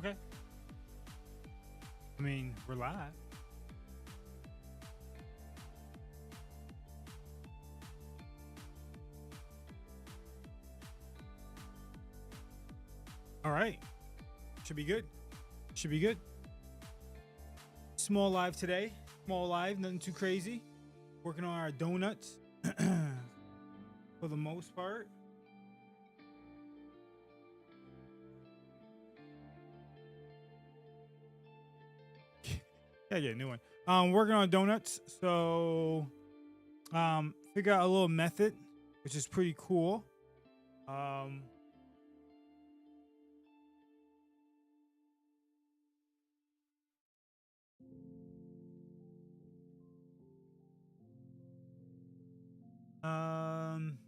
Okay. I mean, we're live. All right. Should be good. Should be good. Small live today. Small live, nothing too crazy. Working on our donuts for the most part. Yeah, get a new one. Working on donuts. So figure out a little method, which is pretty cool. Um um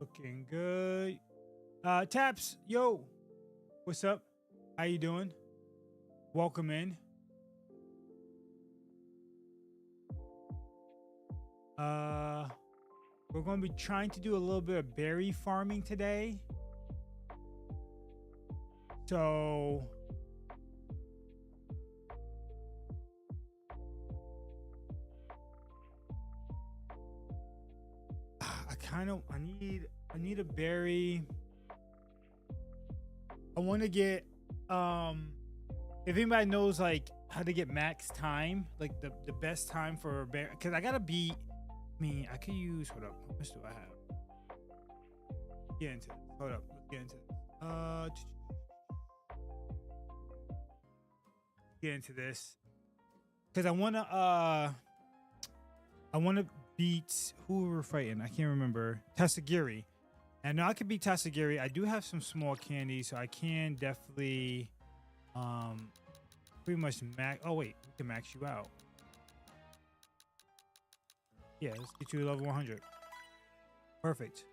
Looking good. Taps, yo, what's up? How you doing? Welcome in. Uh, we're going to be trying to do a little bit of berry farming today. So I need a berry. I want to get if anybody knows like how to get max time, like the best time for a berry, because I gotta beat. I mean, I could use. Hold up, how much do I have? Get into it. Hold up, let's get into it. Get into this because I wanna beat who we were fighting. I can't remember. Tasagiri. And now I could beat Tasagiri. I do have some small candy, so I can definitely pretty much max. Oh wait, we can max you out. Yeah, let's get you to level 100. Perfect.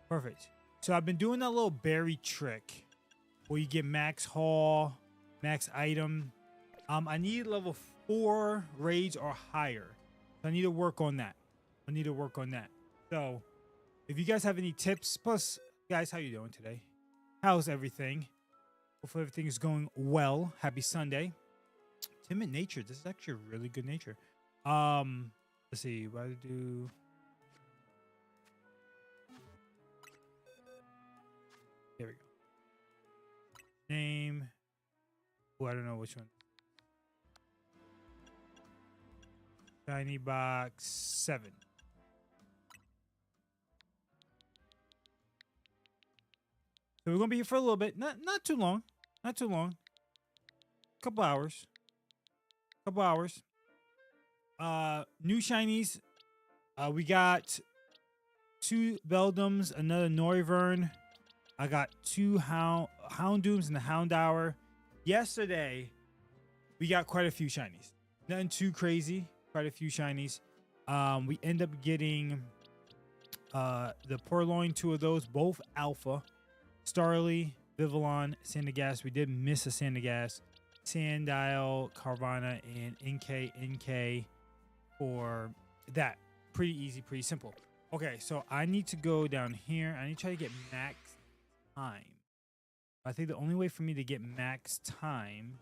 Perfect. So I've been doing that little berry trick where you get max haul, max item. I need level 4 raids or higher. So I need to work on that. So if you guys have any tips, plus guys, how you doing today? How's everything? Hopefully everything is going well. Happy Sunday. Timid nature. This is actually a really good nature. Let's see. What to do? There we go. Name. Oh, I don't know which one. Shiny box 7. So we're gonna be here for a little bit. Not too long. Not too long. Couple hours. New shinies. We got 2 Beldums, another Noivern. I got 2 Houndooms and the Houndour. Yesterday, we got quite a few shinies. Nothing too crazy. Quite a few shinies. We end up getting the Purloin, 2 of those, both alpha. Starly, Vivillon, Sandygast. We did miss a Sandygast. Sandile, Carvanha, and NK for that. Pretty easy, pretty simple. Okay, so I need to go down here. I need to try to get max time. I think the only way for me to get max time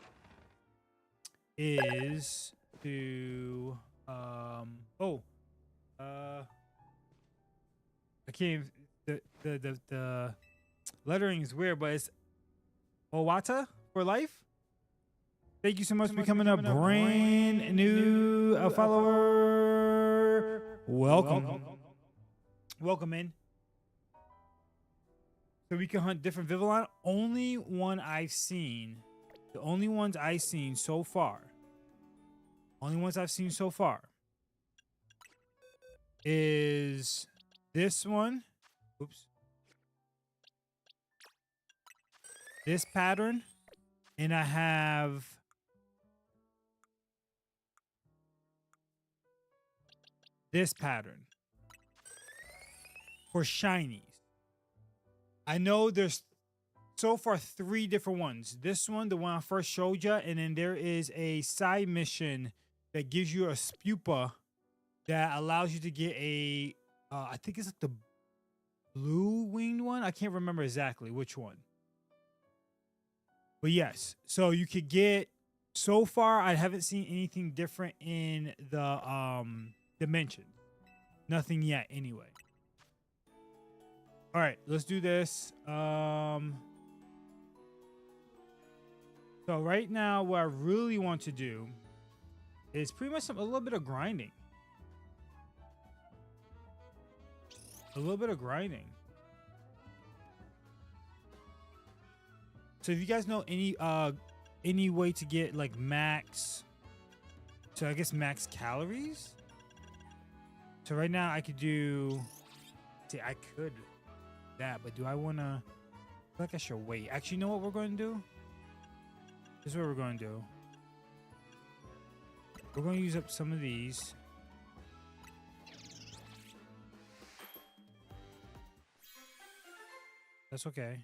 is to I can't the lettering is weird, but it's Owata for life. Thank you so much for becoming a brand new follower. Welcome. Welcome in. So we can hunt different Vivillon. Only one I've seen. The only ones I've seen so far. Is this one. Oops. This pattern. And I have this pattern for shinies. I know there's so far 3 different ones. This one, the one I first showed you, and then there is a side mission that gives you a Spupa that allows you to get a, I think it's like the blue winged one. I can't remember exactly which one. But yes, so you could get, so far I haven't seen anything different in the dimension. Nothing yet anyway. All right, let's do this. So right now what I really want to do is pretty much a little bit of grinding. A little bit of grinding. So if you guys know any way to get like max, so I guess max calories. So right now I could do, see, I could do that, but do I want to? I feel like I should wait. Actually, you know what we're going to do? This is what we're going to do. We're going to use up some of these. That's okay.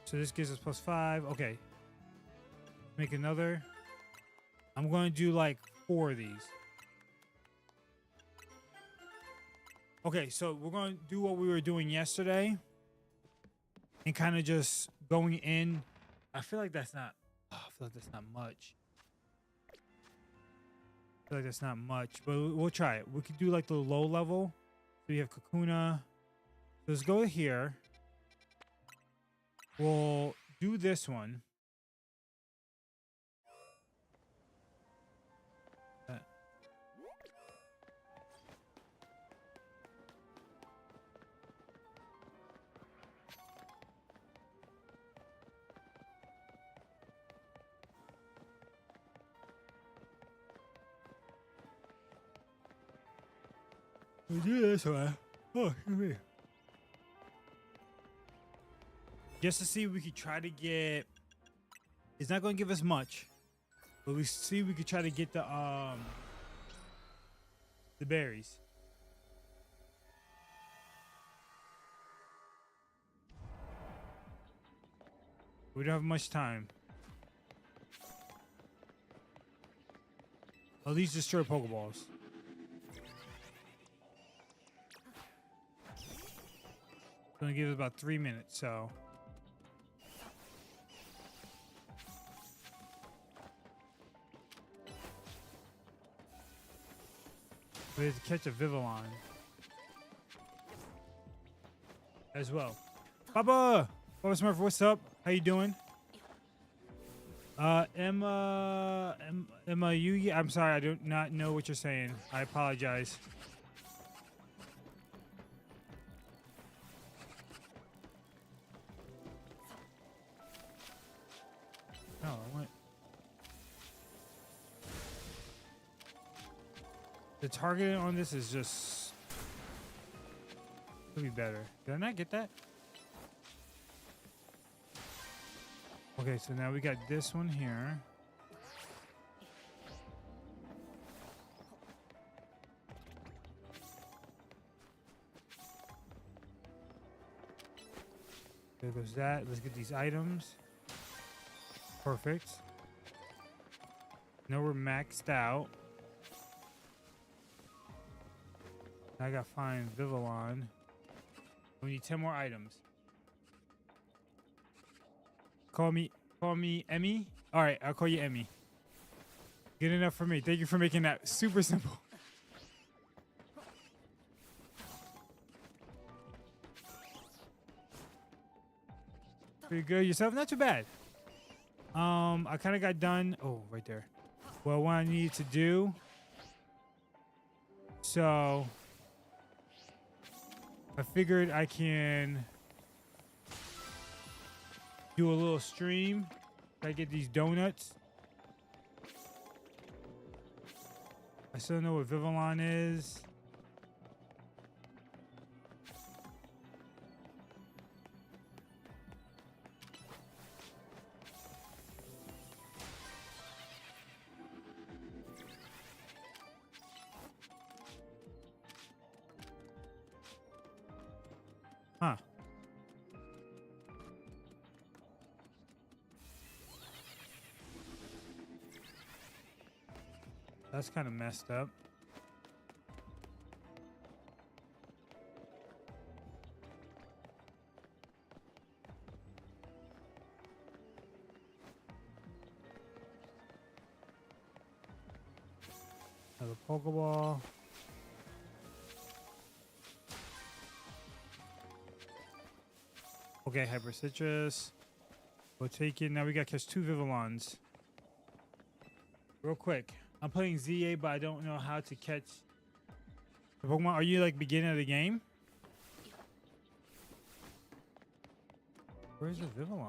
So this gives us +5. Okay. Make another. I'm going to do like 4 of these. Okay, so we're going to do what we were doing yesterday. And kind of just going in. I feel like that's not, I feel like that's not much. I feel like that's not much, but we'll try it. We could do like the low level. So we have Kakuna. So let's go here. We'll do this one. We'll do this one. Oh, me. Just to see if we could try to get. It's not going to give us much, but we see if we could try to get the berries. We don't have much time. At least destroy Pokeballs. It's gonna give us about 3 minutes, so. We have to catch a Vivillon as well. Papa Smurf, what's up? How you doing? Emma, you? I'm sorry, I do not know what you're saying. I apologize. No, I went. The targeting on this is just could be better. Did I not get that? Okay, so now we got this one here. There goes that. Let's get these items. Perfect. Now we're maxed out. Now I gotta find Vivillon. We need 10 more items. Call me Emmy. All right, I'll call you Emmy. Good enough for me. Thank you for making that super simple. Pretty good yourself. Not too bad. I kind of got done. Oh, right there. Well, what I needed to do. So I figured I can do a little stream. I get these donuts. I still don't know what Vivillon is. Huh. That's kind of messed up. Another Pokeball. Okay, Hyper Citrus. We'll take it. Now we got to catch 2 Vivillons. Real quick. I'm playing ZA, but I don't know how to catch the Pokemon. Are you like beginning of the game? Where's the Vivillon?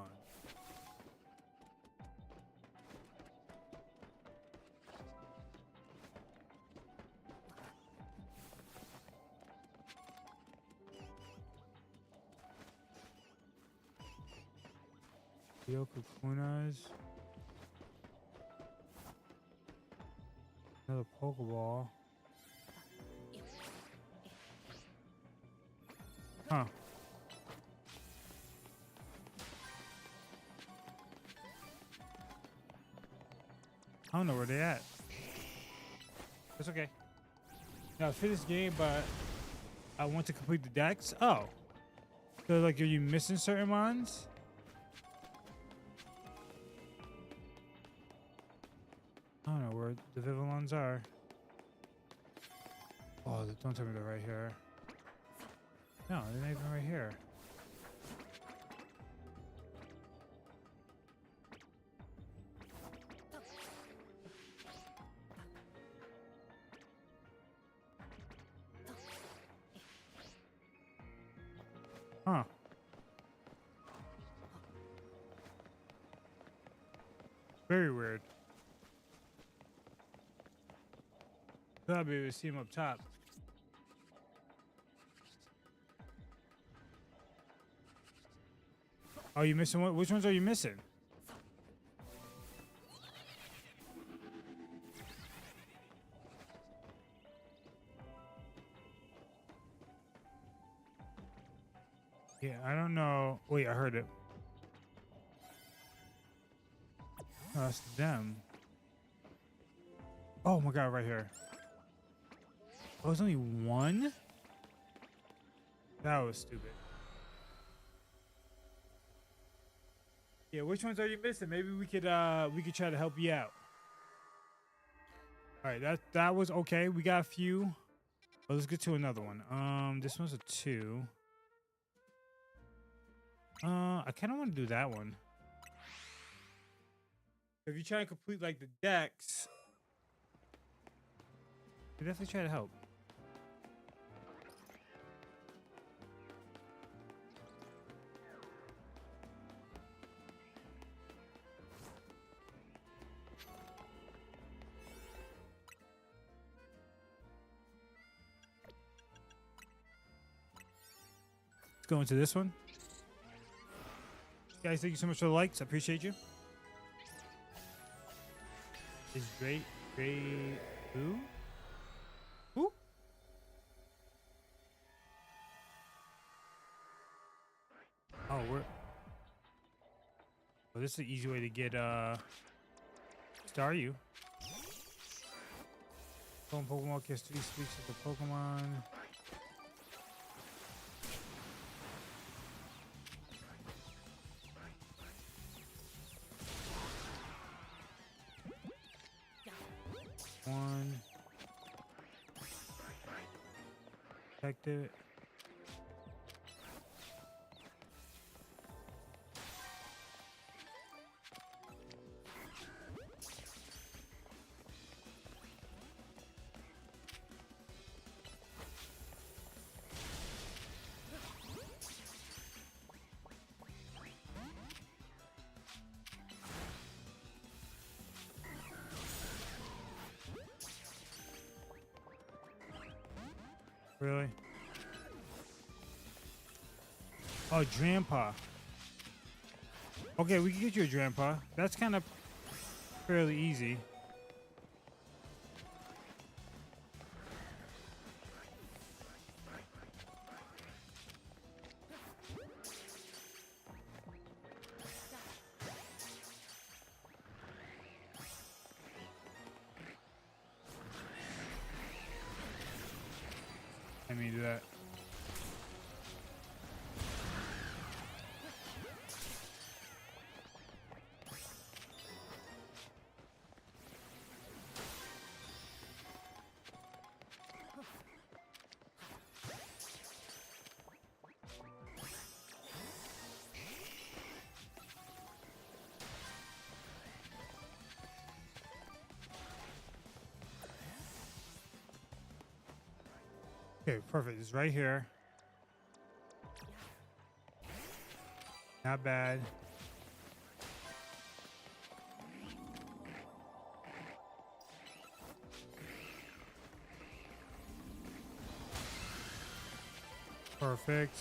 Kukunas. Another Pokeball. Huh. I don't know where they at. It's okay. Now I finished this game, but I want to complete the decks. Oh. So like, are you missing certain ones? I don't know where the Vivillons are. Oh, don't tell me they're right here. No, they're not even right here. Huh. Very weird. Thought we would see him up top. Oh, you missing what? Which ones are you missing? Yeah, I don't know. Wait, I heard it. Oh, that's them. Oh my god, right here. Oh, there's only one? That was stupid. Yeah, which ones are you missing? Maybe we could try to help you out. All right, that was okay. We got a few. Well, let's get to another one. This one's a 2. I kind of want to do that one. If you try to complete like the decks, you definitely try to help. Let's go into this one. Guys, thank you so much for the likes. I appreciate you. Is Dre who? Who? Oh, we're. Well, this is an easy way to get Staryu. Pokemon gets 3 speaks of the Pokemon. One. Protect it. Really? Oh, Drampa. Okay, we can get you a Drampa. That's kind of fairly easy. me to do that. Okay, perfect. It's right here. Not bad. Perfect.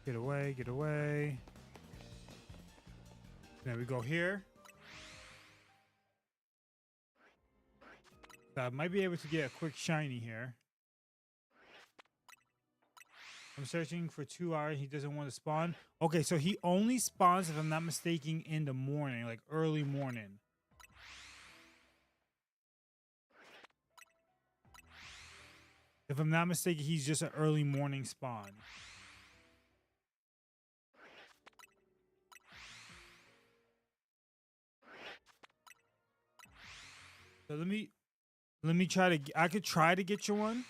Get away, get away. Then we go here. So I might be able to get a quick shiny here. I'm searching for 2 hours. He doesn't want to spawn. Okay, so he only spawns, if I'm not mistaken, in the morning, like early morning. If I'm not mistaken, he's just an early morning spawn. So let me try to. I could try to get you one.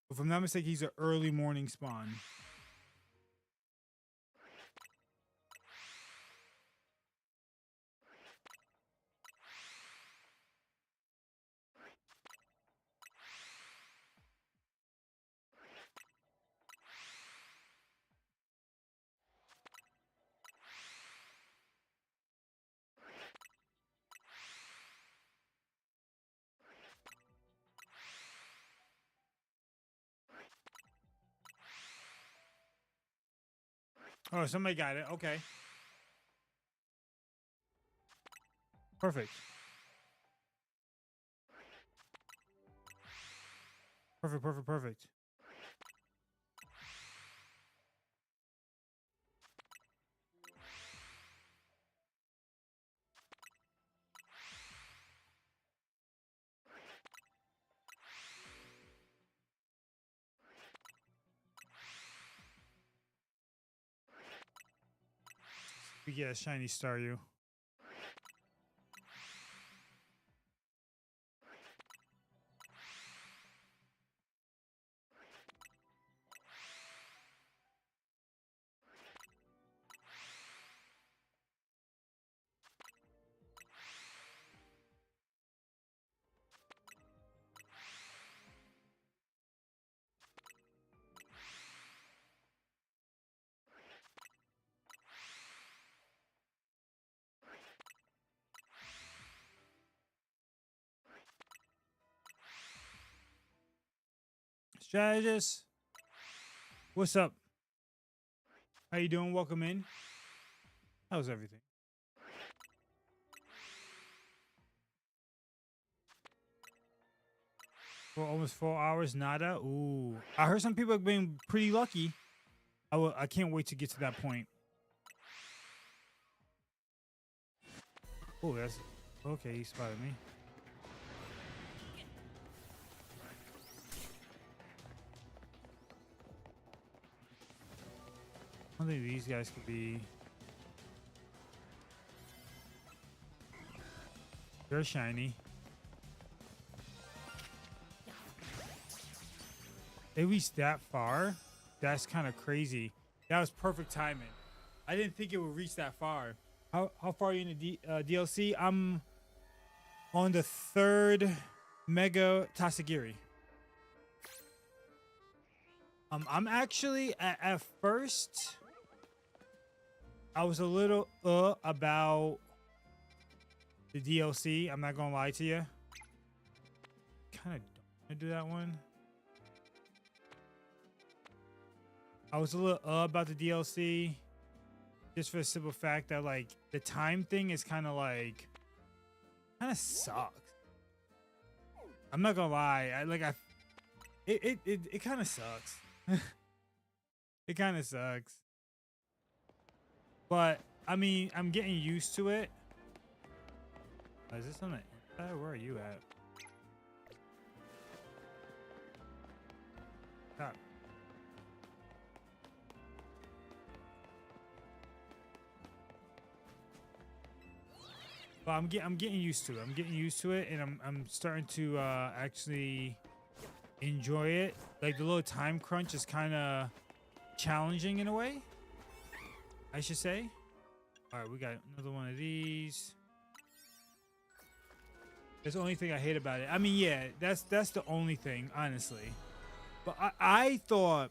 If I'm not mistaken, he's an early morning spawn. Oh, somebody got it. Okay. Perfect. Perfect, perfect, perfect. We get a shiny Staryu. Strategist, what's up? How you doing? Welcome in. How's everything? For almost 4 hours, nada. Ooh, I heard some people have been pretty lucky. I can't wait to get to that point. Oh, that's okay. He spotted me. I don't think these guys could be. They're shiny. They reached that far? That's kind of crazy. That was perfect timing. I didn't think it would reach that far. How far are you in the DLC? I'm on the 3rd Mega Tasagiri. I'm actually at first I was a little about the DLC. I'm not gonna lie to you. Kind of don't want to do that one. I was a little about the DLC, just for the simple fact that like the time thing is kind of sucks. I'm not gonna lie. It kind of sucks. It kind of sucks. But I mean, I'm getting used to it. Is this on the inside? Where are you at? Stop. But I'm getting used to it. I'm getting used to it, and I'm starting to actually enjoy it. Like the little time crunch is kind of challenging in a way, I should say. All right, we got another one of these. That's the only thing I hate about it. I mean, yeah, that's the only thing, honestly. But I thought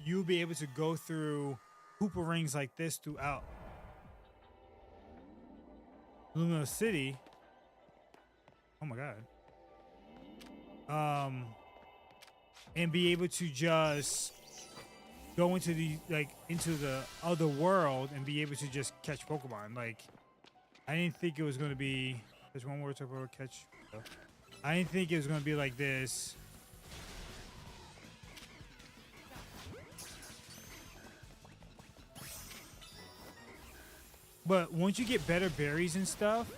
you'll be able to go through Koopa rings like this throughout Lumino City. Oh my god. And be able to just go into the other world and be able to just catch Pokemon. Like, I didn't think it was going to be. There's one more type of catch. I didn't think it was going to be like this. But once you get better berries and stuff,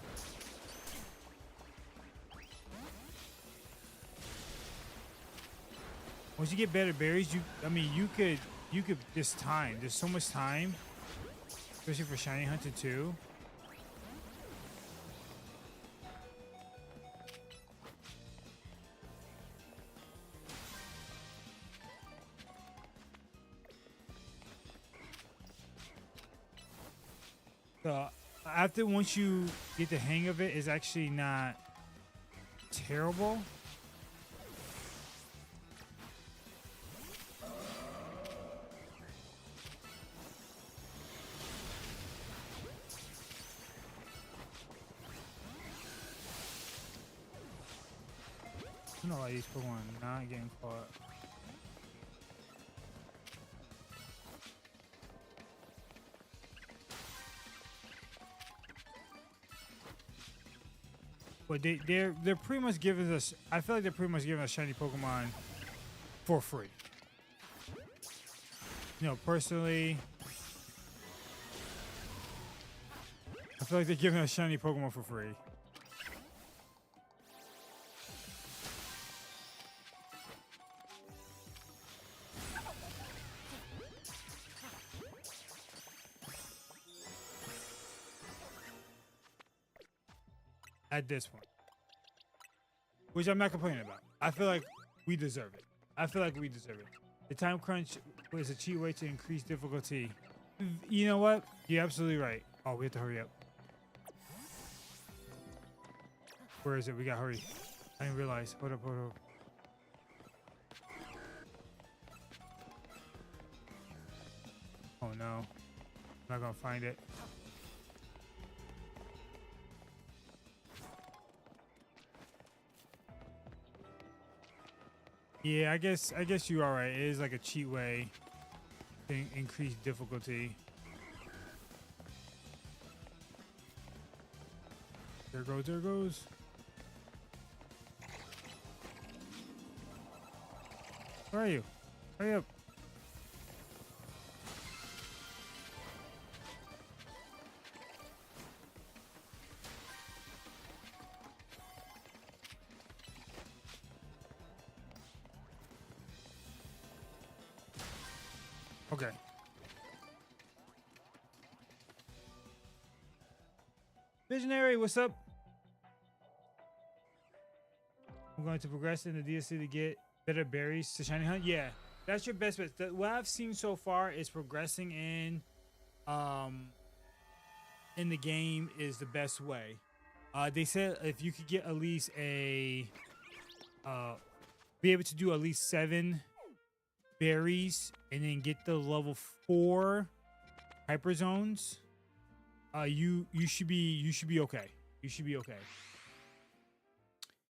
once you get better berries, you could just time. There's so much time, especially for shiny hunting too. So once you get the hang of it, it's actually not terrible. I don't know why these Pokemon are not getting caught. But they're pretty much giving us. I feel like they're pretty much giving us shiny Pokemon for free. You know, personally, I feel like they're giving us shiny Pokemon for free. At this point, which I'm not complaining about. I feel like we deserve it. The time crunch was a cheat way to increase difficulty. You know what? You're absolutely right. Oh, we have to hurry up. Where is it? We gotta hurry. I didn't realize. Hold up. Oh no. I'm not gonna find it. Yeah, I guess you're all right. It is like a cheat way to increase difficulty. There it goes. Where are you? Hurry up. Okay. Visionary, what's up? I'm going to progress in the DLC to get better berries to shiny hunt. Yeah, that's your best bet. What I've seen so far is progressing in the game is the best way. They said if you could get at least be able to do at least 7 berries and then get the level 4 hyper zones, you should be okay. You should be okay.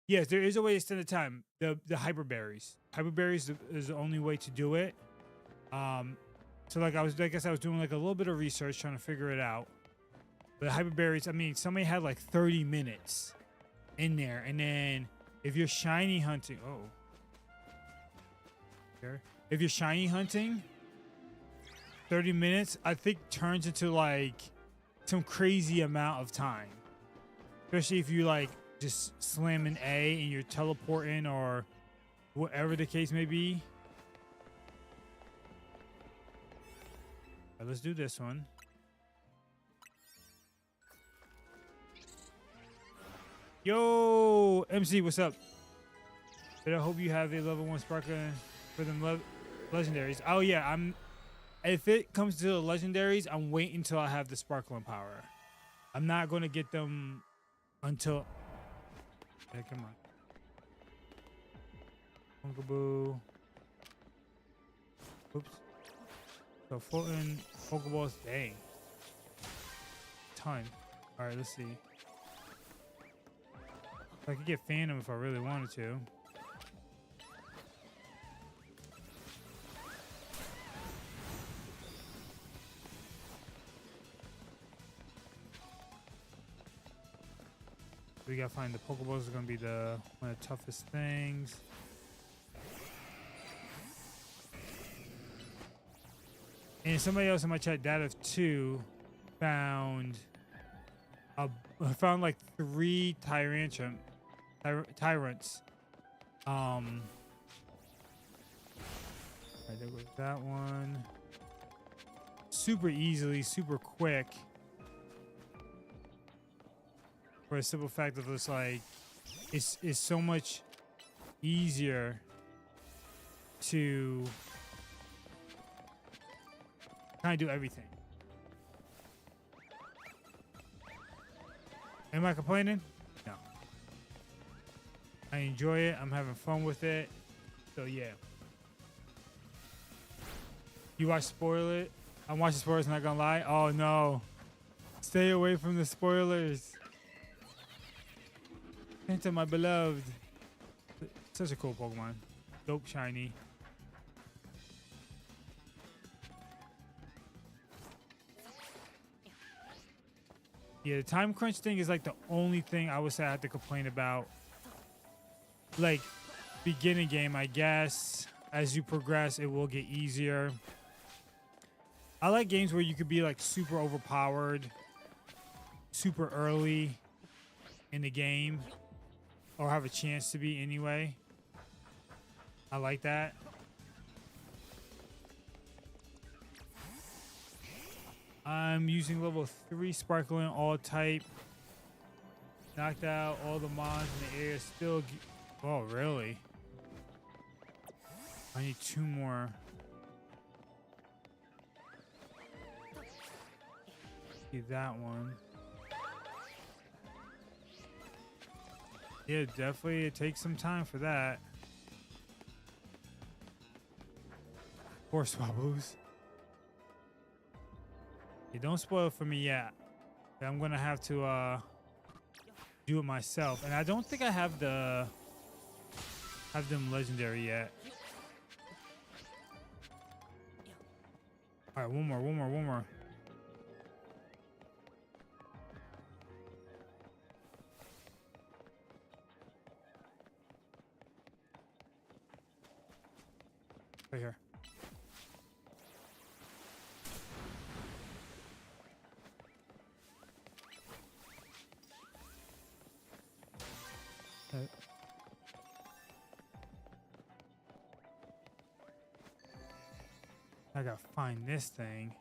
Yes, there is a way to extend the time. The hyper berries. Hyper berries is the only way to do it. So I guess I was doing like a little bit of research trying to figure it out. But the hyper berries, I mean, somebody had like 30 minutes in there, and then if you're shiny hunting, if you're shiny hunting, 30 minutes, I think turns into like some crazy amount of time. Especially if you like just slam an A and you're teleporting or whatever the case may be. All right, let's do this one. Yo, MC, what's up? But I hope you have a level 1 sparkler for them legendaries. Oh yeah, if it comes to the legendaries, I'm waiting until I have the sparkling power. I'm not gonna get them until. Hey, come on. Punkaboo. Oops. So floating Pokeballs, dang. Ton. All right, let's see. I could get Phantom if I really wanted to. We gotta find the Pokeballs is gonna be one of the toughest things. And somebody else in my chat, Data2, found like 3 tyrants. Alright, there goes that one. Super easily, super quick. For a simple fact of this, like, it's so much easier to kind of do everything. Am I complaining? No. I enjoy it. I'm having fun with it. So yeah. You watch spoil it? I'm watching spoilers, not gonna lie. Oh no. Stay away from the spoilers. Enter my beloved. Such a cool Pokemon. Dope shiny. Yeah, the time crunch thing is like the only thing I would say I have to complain about. Like, beginning game, I guess. As you progress, it will get easier. I like games where you could be like super overpowered, super early in the game, or have a chance to be anyway. I like that. I'm using level 3 sparkling all type. Knocked out all the mons in the area. Still. Oh, really? I need 2 more. See that one. Yeah, definitely. It takes some time for that. Poor Swablues. You don't spoil it for me yet. I'm gonna have to do it myself. And I don't think I have them legendary yet. All right, one more. Right here. I gotta find this thing.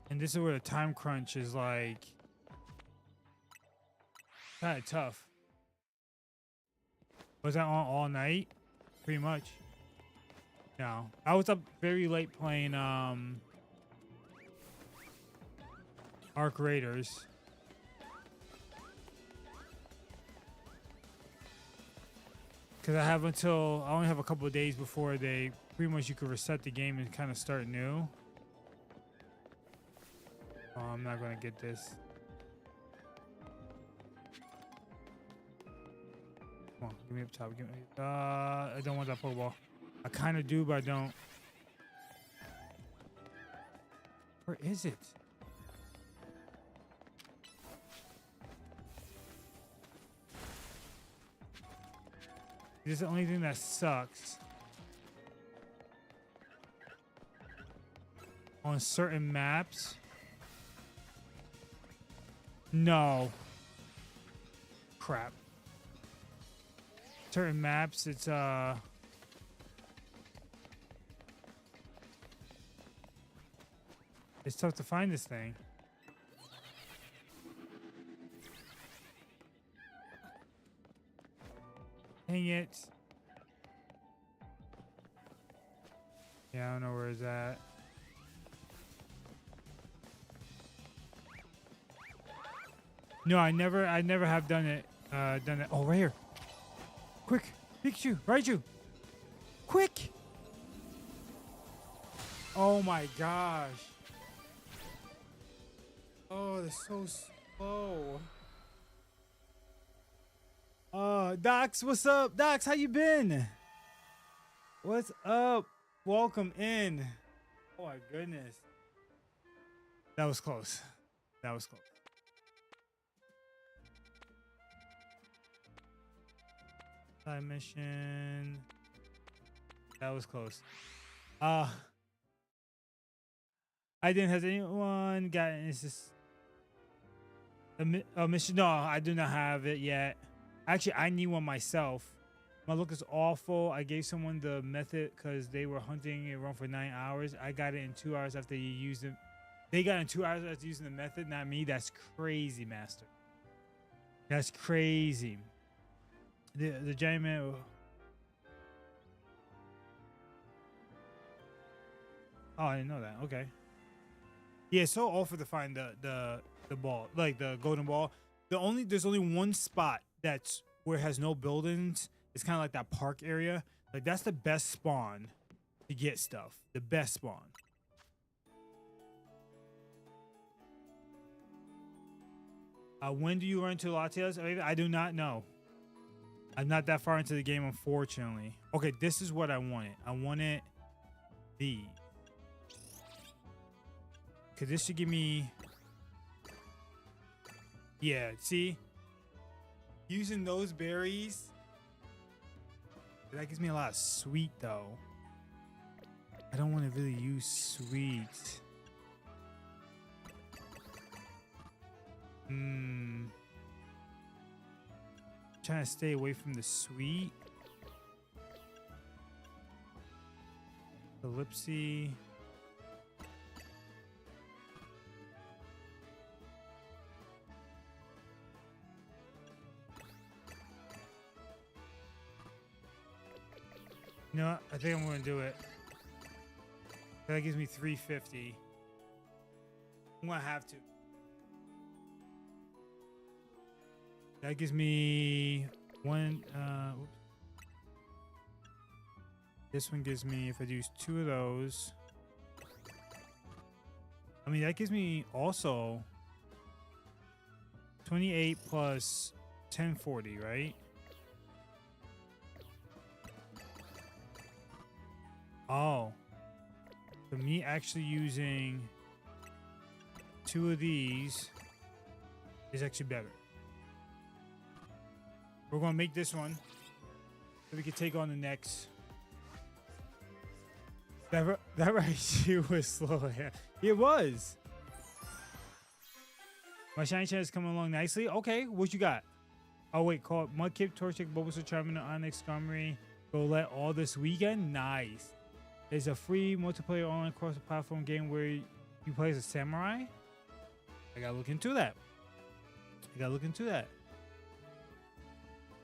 And this is where the time crunch is like kind of tough. Was that on all night? Pretty much. No. I was up very late playing Arc Raiders. Because I only have a couple of days before they pretty much you could reset the game and kind of start new. Oh, I'm not going to get this. Come on, give me up top. Give me. I don't want that Pokeball. I kind of do, but I don't. Where is it? This is the only thing that sucks. on certain maps. No. Crap. Certain maps, it's tough to find this thing. Dang it. Yeah, I don't know where it's at. No, I never have done it. Oh, right here. Quick, Pikachu, Raichu. Quick. Oh my gosh. Oh, they're so slow. Docs, what's up? Docs, how you been? What's up? Welcome in. Oh my goodness. That was close. That was close. Side mission. That was close. I didn't. Has anyone gotten? Is this a mission? No, I do not have it yet. Actually, I need one myself. My look is awful. I gave someone the method because they were hunting it around for 9 hours. I got it in 2 hours after you used it. They got it in 2 hours after using the method, not me. That's crazy, master. That's crazy. The giant man. Oh, I didn't know that. Okay. Yeah, it's so awful to find the ball, like the golden ball. There's only one spot that's where it has no buildings. It's kind of like that park area. Like that's the best spawn to get stuff. The best spawn. When do you run to Latias? I do not know. I'm not that far into the game, unfortunately. Okay, this is what I wanted. I wanted the. Cause this should give me. Yeah, see, using those berries. That gives me a lot of sweet though. I don't want to really use sweet. Trying to stay away from the sweet. Ellipsy. You know what? I think I'm gonna do it. That gives me 350. I'm gonna have to. That gives me one. Oops. This one gives me, if I use 2 of those. I mean, that gives me also 28 plus 1040, right? Oh. So me actually using 2 of these is actually better. We're gonna make this one so we can take on the next. That Raichu was slow. Yeah, it was. My shiny chance is coming along nicely. Okay, what you got? Oh wait, call it Mudkip, Torchic, Bulbasaur, Charmander, Onyx, Skarmory. Go let all this weekend. Nice. There's a free multiplayer online cross-platform game where you play as a samurai. I gotta look into that.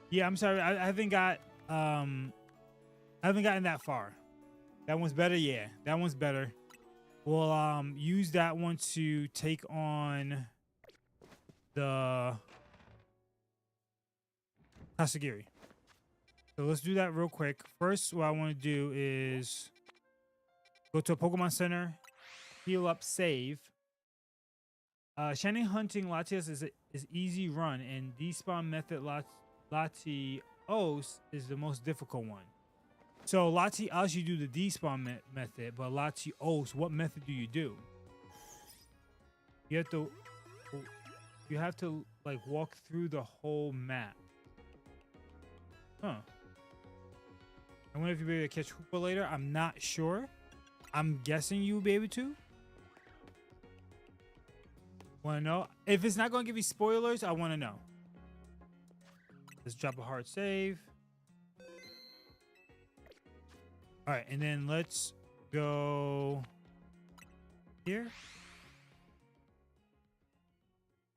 Yeah, I'm sorry. I haven't gotten that far. That one's better. Yeah, that one's better. We'll use that one to take on the Kasagiri. So let's do that real quick. First, what I want to do is go to a Pokemon Center, heal up, save. Shiny hunting Latias is easy run, and despawn method Latios is the most difficult one. So Latios, you do the despawn method, but Latios, what method do you do? You have to like walk through the whole map. Huh. I wonder if you'll be able to catch Hoopa later. I'm not sure. I'm guessing you'll be able to. Want to know? If it's not going to give you spoilers, I want to know. Let's drop a hard save. All right, and then let's go here.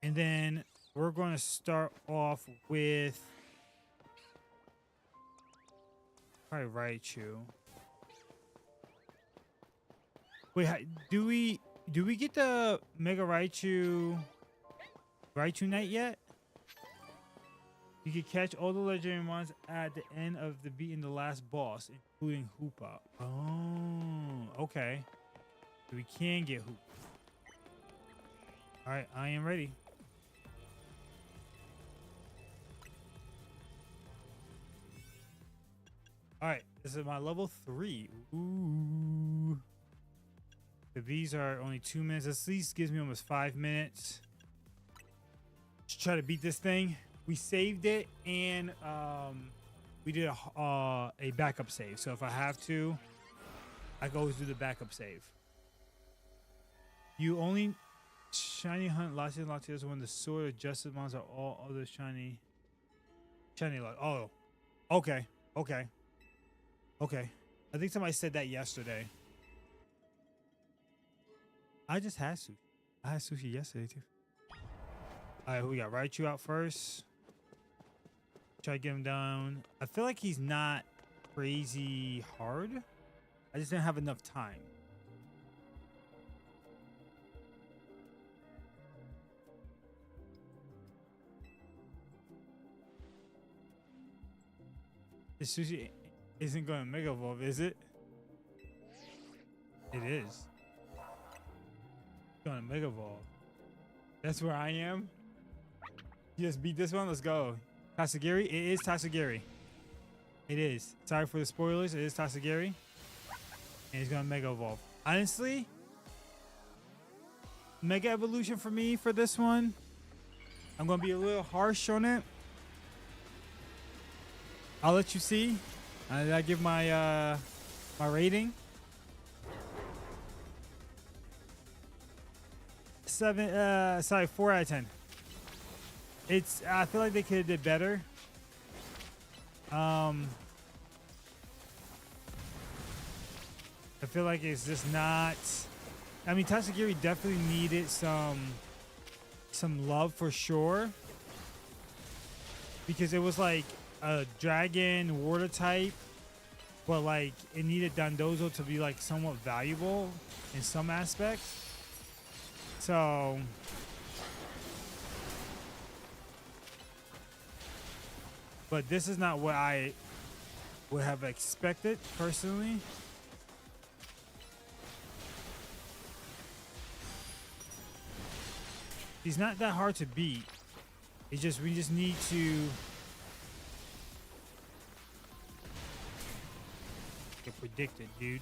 And then we're going to start off with probably Raichu. Wait, do we get the Mega Raichu Night yet? You can catch all the legendary mons at the end of the beating the last boss, including Hoopa. Oh, okay. So we can get Hoopa. All right, I am ready. All right, this is my level 3. Ooh. So these are only 2 minutes. At least gives me almost 5 minutes. Let's try to beat this thing. We saved it, and we did a backup save. So if I have to, I can always do the backup save. You only shiny hunt Latias and Latias when the sword of justice mons are all other shiny. Oh, okay. I think somebody said that yesterday. I just had sushi. I had sushi yesterday too. All right, who we got? Raichu out first. Try to get him down. I feel like he's not crazy hard. I just didn't have enough time. The sushi isn't going to Mega Evolve, is it? It is. It's going to Mega Evolve. That's where I am. You just beat this one. Let's go. Tatsugiri. It is Tatsugiri. It is. Sorry for the spoilers. It is Tatsugiri. And he's going to Mega Evolve. Honestly, Mega Evolution for me for this one. I'm going to be a little harsh on it. I'll let you see. I give my my rating. 4 out of 10. It's I feel like they could have did better. I feel like it's just not. I mean, Tatsugiri definitely needed some love for sure, because it was like a dragon water type, but like it needed Dondozo to be like somewhat valuable in some aspects. So but this is not what I would have expected personally. He's not that hard to beat. It's just we just need to get predicted, dude.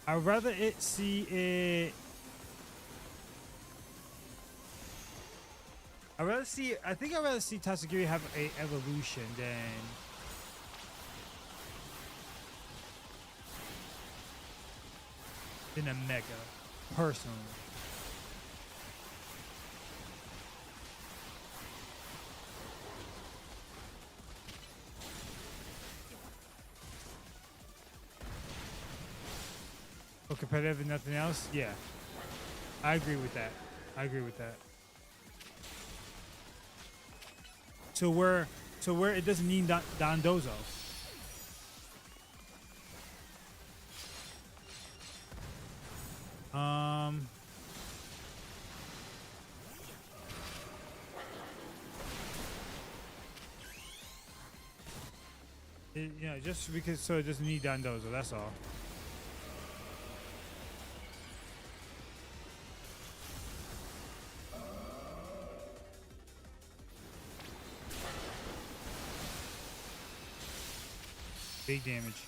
I'd rather see it. I think I'd rather see Tatsugiri have a evolution than a Mega, personally. For competitive and nothing else? Yeah. I agree with that. So where it doesn't need Dondozo. Just because so it doesn't need Dondozo, that's all. Big damage.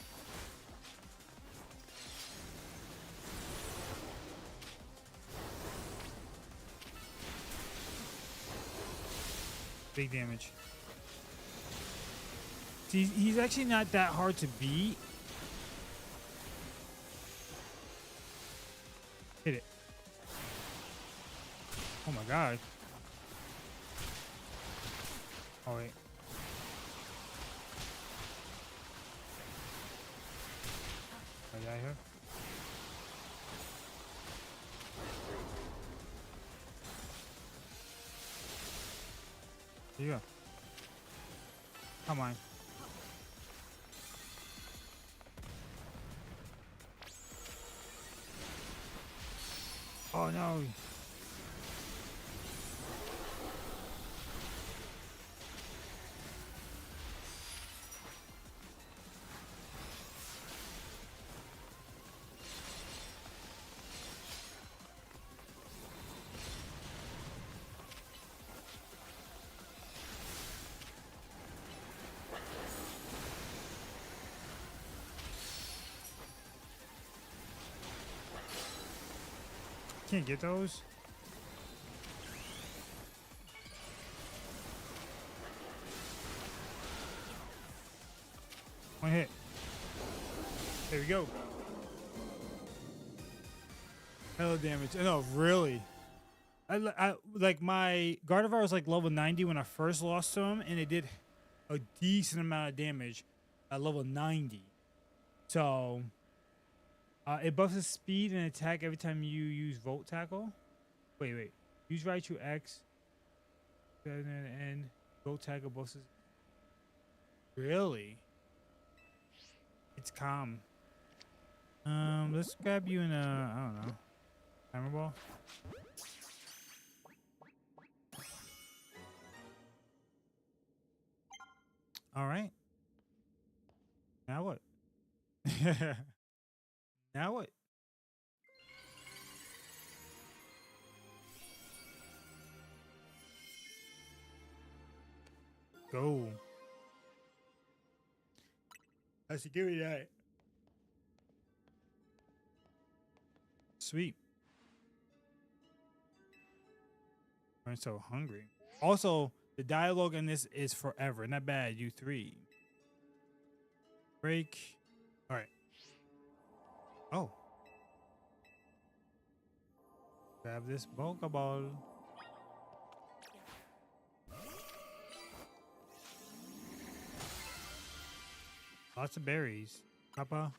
Big damage. He's actually not that hard to beat. Hit it. Oh my god. Oh wait. Are you out here? Here you go. Come on. Oh no. Can't get those. One hit. There we go. Hella damage. No, really. I like my Gardevoir was like level 90 when I first lost to him, and it did a decent amount of damage at level 90. So it buffs his speed and attack every time you use Volt Tackle. Wait. Use Raichu X. And Volt Tackle buffs his... Really? It's calm. Let's grab you in a, I don't know, Hammer Ball. All right. Now what? Now what? Go. I should give me that. Sweet. I'm so hungry. Also, the dialogue in this is forever. Not bad. You three. Break. All right. Oh. Grab this Pokeball. Lots of berries. Papa.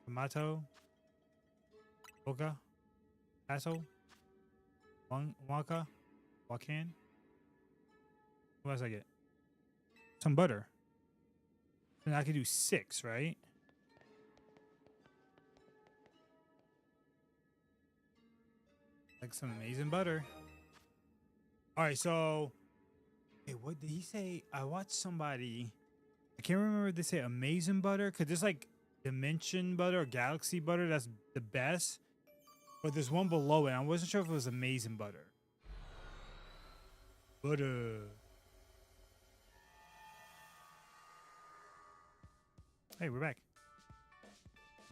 Tomato. Boca. Paso. Waka. Wakan. What else I get? Some butter. And I could do 6, right? Like some amazing butter. All right, so... Hey, what did he say? I watched somebody... I can't remember if they say amazing butter, because there's like dimension butter or galaxy butter that's the best. But there's one below it. I wasn't sure if it was amazing butter. Butter. Hey, we're back.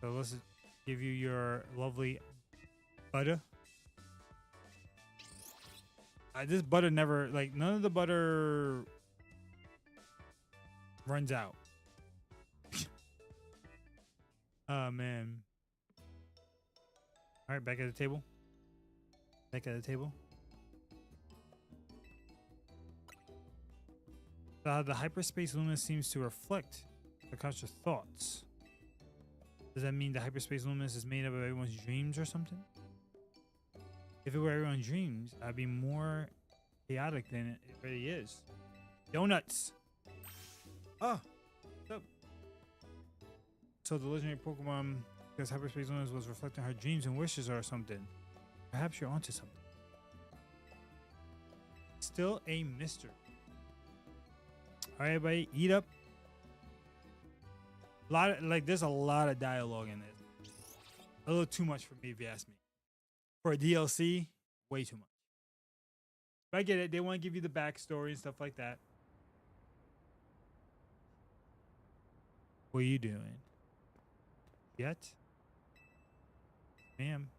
So let's give you your lovely butter. This butter never, like, none of the butter runs out. Oh, man. All right, back at the table. Back at the table. The hyperspace luminous seems to reflect the conscious thoughts. Does that mean the hyperspace luminous is made up of everyone's dreams or something? If it were everyone's dreams, I'd be more chaotic than it really is. Donuts! Oh! What's up? So the legendary Pokemon, because hyperspace luminous was reflecting her dreams and wishes or something. Perhaps you're onto something. Still a mystery. Alright, everybody, eat up. There's a lot of dialogue in this. A little too much for me, if you ask me. For a DLC, way too much. But I get it. They want to give you the backstory and stuff like that. What are you doing? Yet? Ma'am.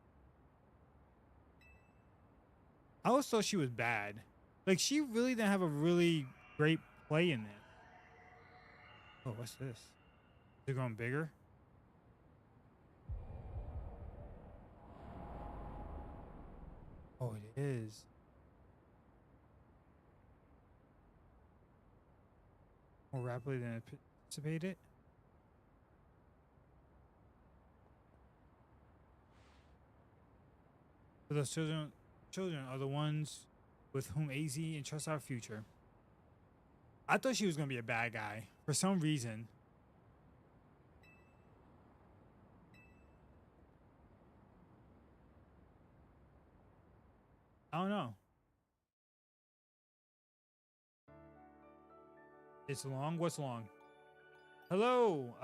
I always thought she was bad. Like, she really didn't have a really great play in it. Oh, what's this? Is it growing bigger? Oh, it is. More rapidly than anticipated. So those children are the ones with whom AZ entrusts our future. I thought she was gonna be a bad guy for some reason. I don't know. It's long. What's long? Hello.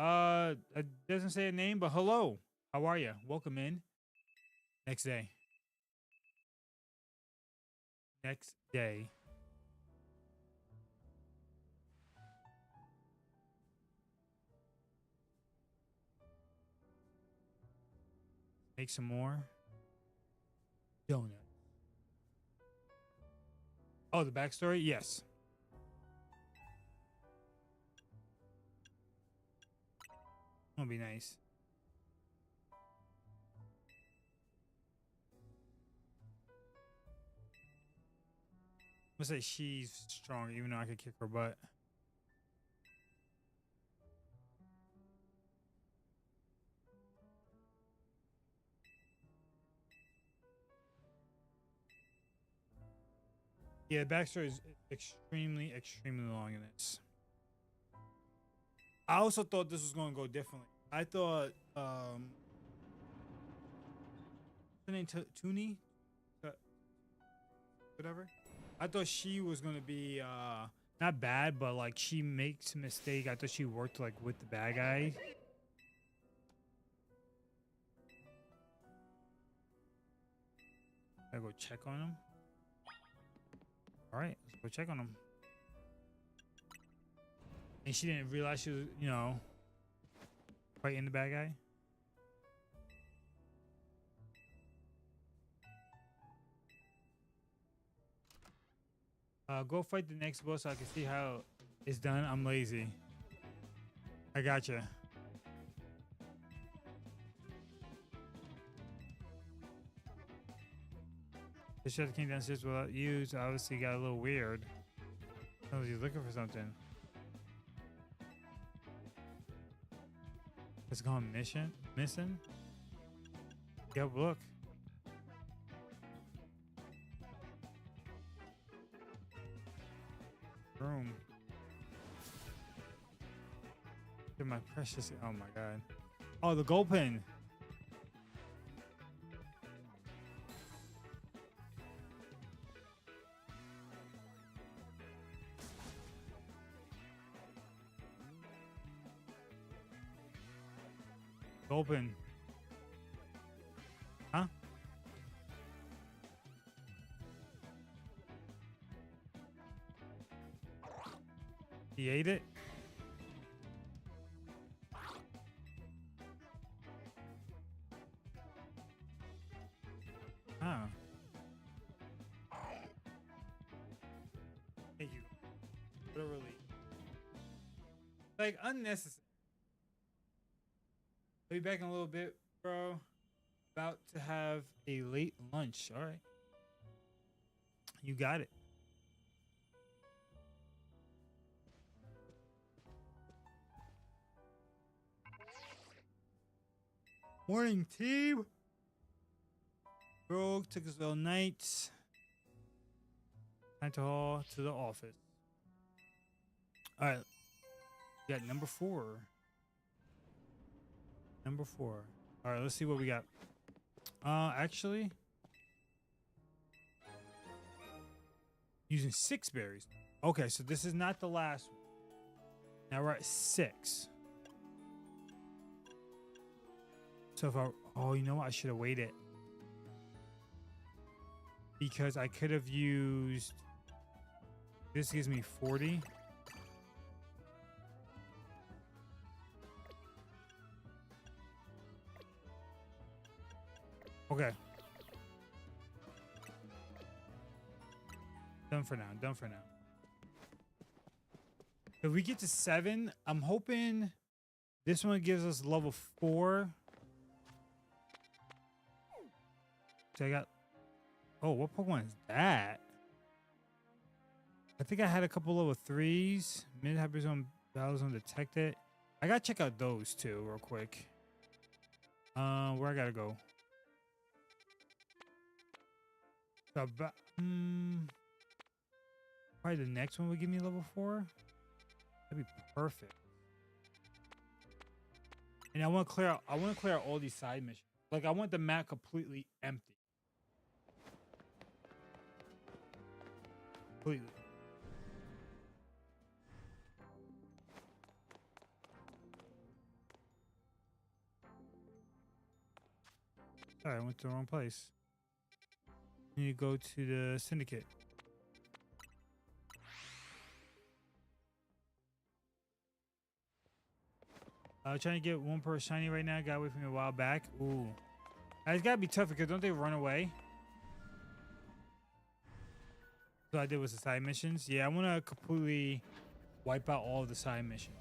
It doesn't say a name, but hello. How are you? Welcome in. Next day. Next day. Make some more donut. Oh, the backstory? Yes. That'll be nice. I'm gonna say she's strong, even though I could kick her butt. Yeah, the backstory is extremely, extremely long in this. I also thought this was going to go differently. I thought, her name Toonie, whatever. I thought she was going to be not bad, but like she makes a mistake. I thought she worked like with the bad guy. I go check on him. All right, let's go check on him. And she didn't realize she was, you know, fighting the bad guy. Go fight the next boss so I can see how it's done. I'm lazy. I gotcha. The shot came downstairs without you, so obviously got a little weird. Oh, he's looking for something. It's gone missing? Yep, look. Room. Get my precious. Oh my god. Oh, the gold pen. Gold pen. Huh? He ate it? Oh. Thank you. What a relief. Like, unnecessary. I'll be back in a little bit, bro. About to have a late lunch. All right. You got it. Morning, team. Bro, took us all night. Time to haul to the office. All right. We got number 4. Number 4. All right, let's see what we got. Actually, using 6 berries. Okay, so this is not the last one. Now we're at 6. So if oh, you know what? I should have waited. Because I could have used, this gives me 40. Okay. Done for now. Done for now. If we get to 7, I'm hoping this one gives us level 4. So I got, Oh, what Pokemon is that? I think I had a couple level 3s. Mid Hyperzone, Battlezone detected. I gotta check out those two real quick. Where I gotta go? Probably the next one would give me level 4. That'd be perfect. And I want to clear out. I want to clear out all these side missions. Like I want the map completely empty. Completely. Sorry, I went to the wrong place. I need to go to the syndicate. Trying to get one per shiny right now. Got away from me a while back. Ooh. It's gotta be tough because don't they run away? So I did was the side missions. Yeah, I want to completely wipe out all of the side missions.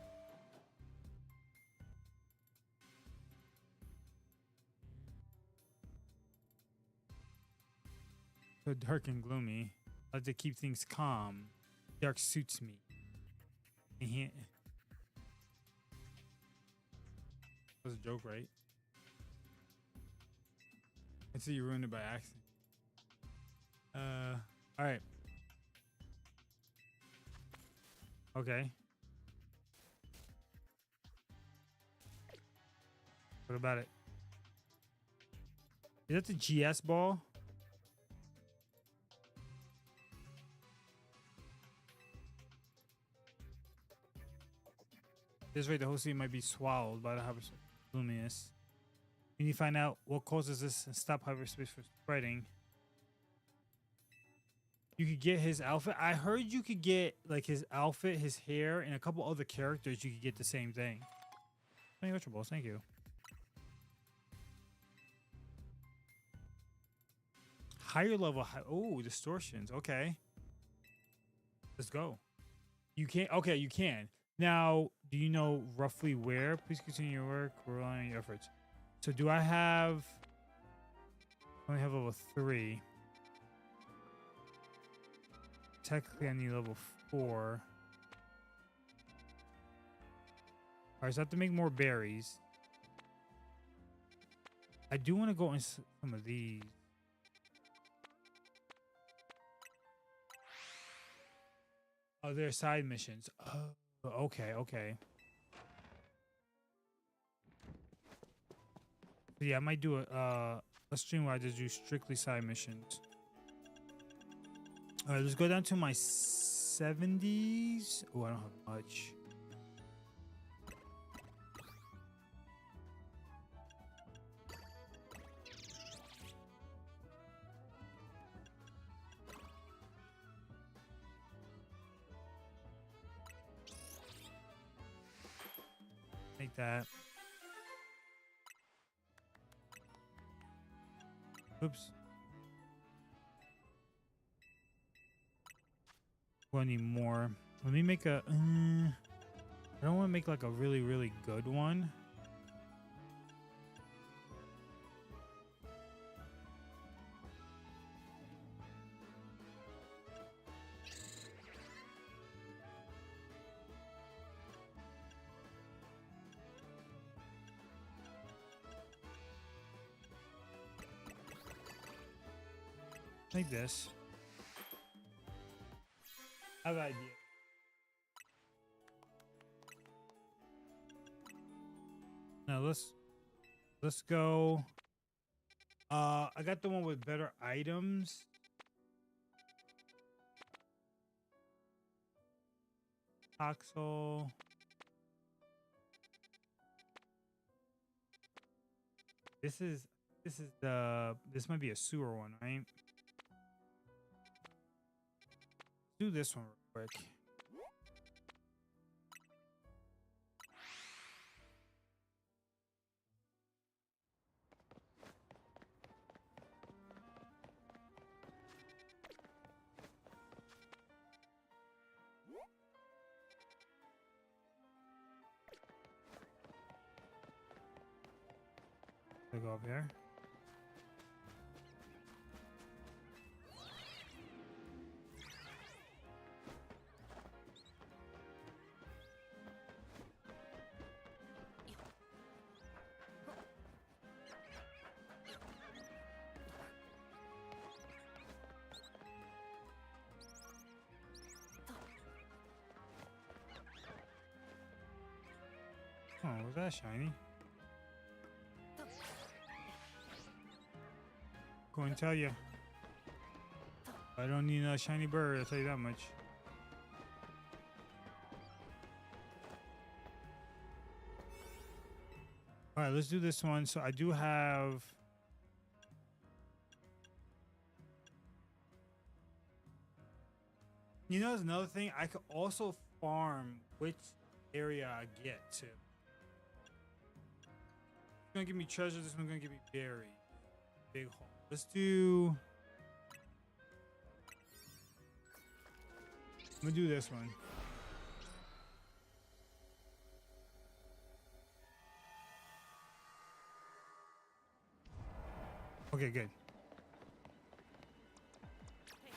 So dark and gloomy. I like to keep things calm. Dark suits me. That was a joke, right? I see you ruined it by accident. All right. Okay. What about it? Is that the GS ball? This way, the whole city might be swallowed by the hyperspace luminous. You need to find out what causes this and stop hyperspace from spreading. You could get his outfit. I heard you could get like his outfit, his hair, and a couple other characters. You could get the same thing. Thank you, balls. Thank you. Higher level. Oh, distortions. Okay. Let's go. You can't. Okay, you can. Now, do you know roughly where? Please continue your work. We're relying on your efforts. So do I have... I only have level 3. Technically, I need level 4. Alright, so I have to make more berries. I do want to go in some of these. Oh, they're side missions. Oh, okay, okay. So yeah, I might do a stream where I just do strictly side missions. All right, let's go down to my 70s. Oh, I don't have much. Make that. Oops. I need more. Let me make a... I don't want to make like a really, really good one. Like this. I have an idea. Now let's go. I got the one with better items. Toxel. This might be a sewer one, right? Do this one real quick. Go up here. Oh, was that shiny? Go and tell you. I don't need a shiny bird, I'll tell you that much. All right, let's do this one. So I do have... You know, there's another thing. I could also farm which area I get to. It's gonna give me treasure. This one's gonna give me berries. Big hole. Let's do... I'm gonna do this one. Okay, good.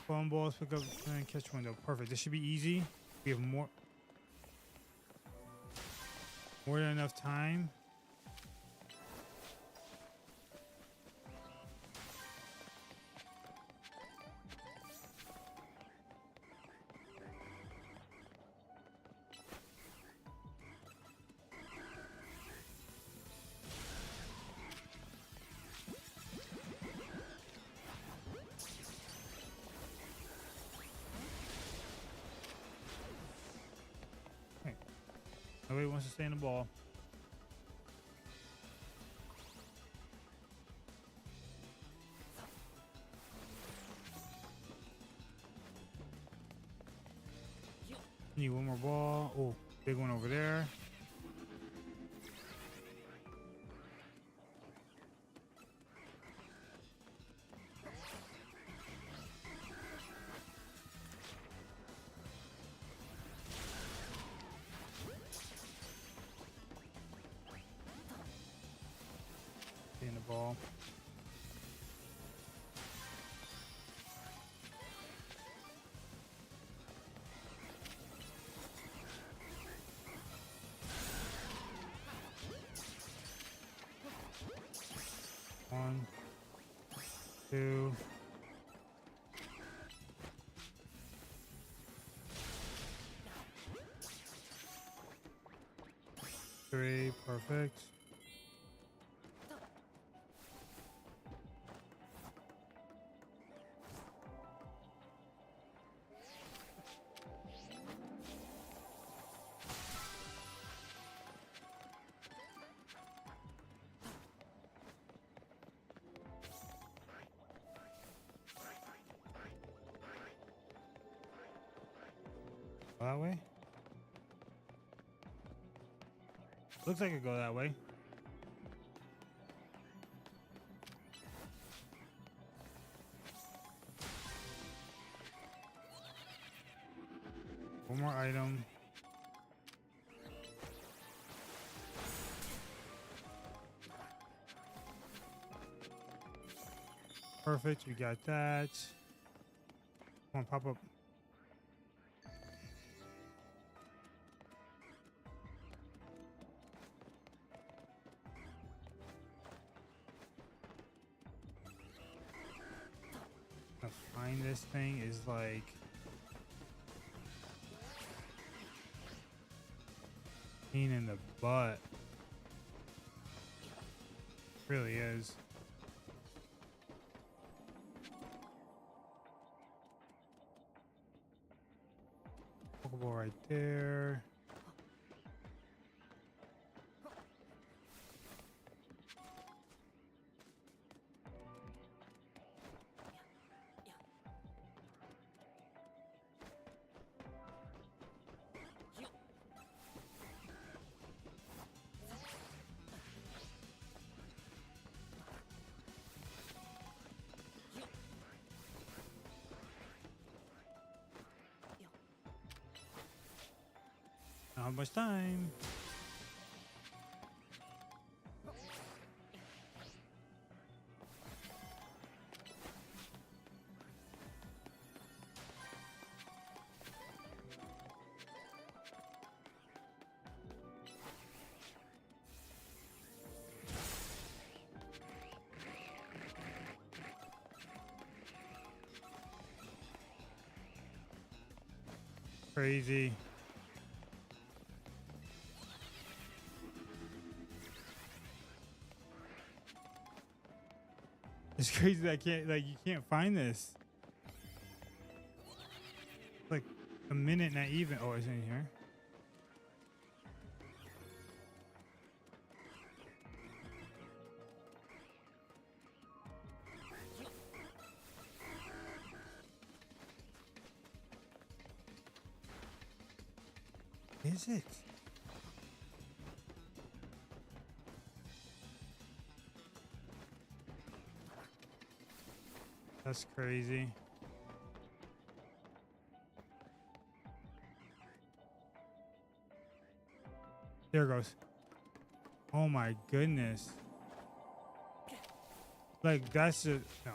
Phone balls, pick up and catch window. Perfect. This should be easy. We have more than enough time. Nobody wants to stay in the ball. Need one more ball. Oh, big one over there. In the ball. One, two, three, perfect. That way? Looks like it go that way. One more item. Perfect, we got that. Come on, pop up. To find this thing is like pain in the butt. Really is. Pokeball right there. Not much time. Crazy. It's crazy that I can't, like, you can't find this. Like a minute, not even. Oh, it's in here. Is it? That's crazy. There it goes. Oh my goodness. Like, that's just, no.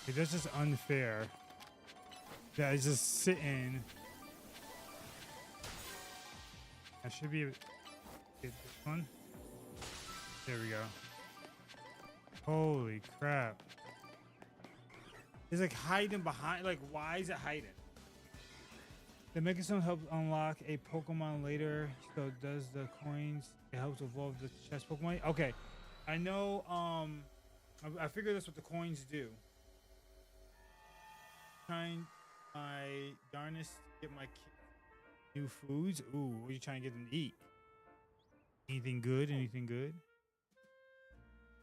Like, that's just unfair. That is just sitting. I should be able to get this one. There we go. Holy crap. It's like hiding behind, like, why is it hiding? The Megastone helps unlock a Pokemon later. So does the coins. It helps evolve the chest Pokemon. Okay. I know, I figured that's what the coins do. Trying my darnest to get my new foods. Ooh, what are you trying to get them to eat? Anything good? Anything good?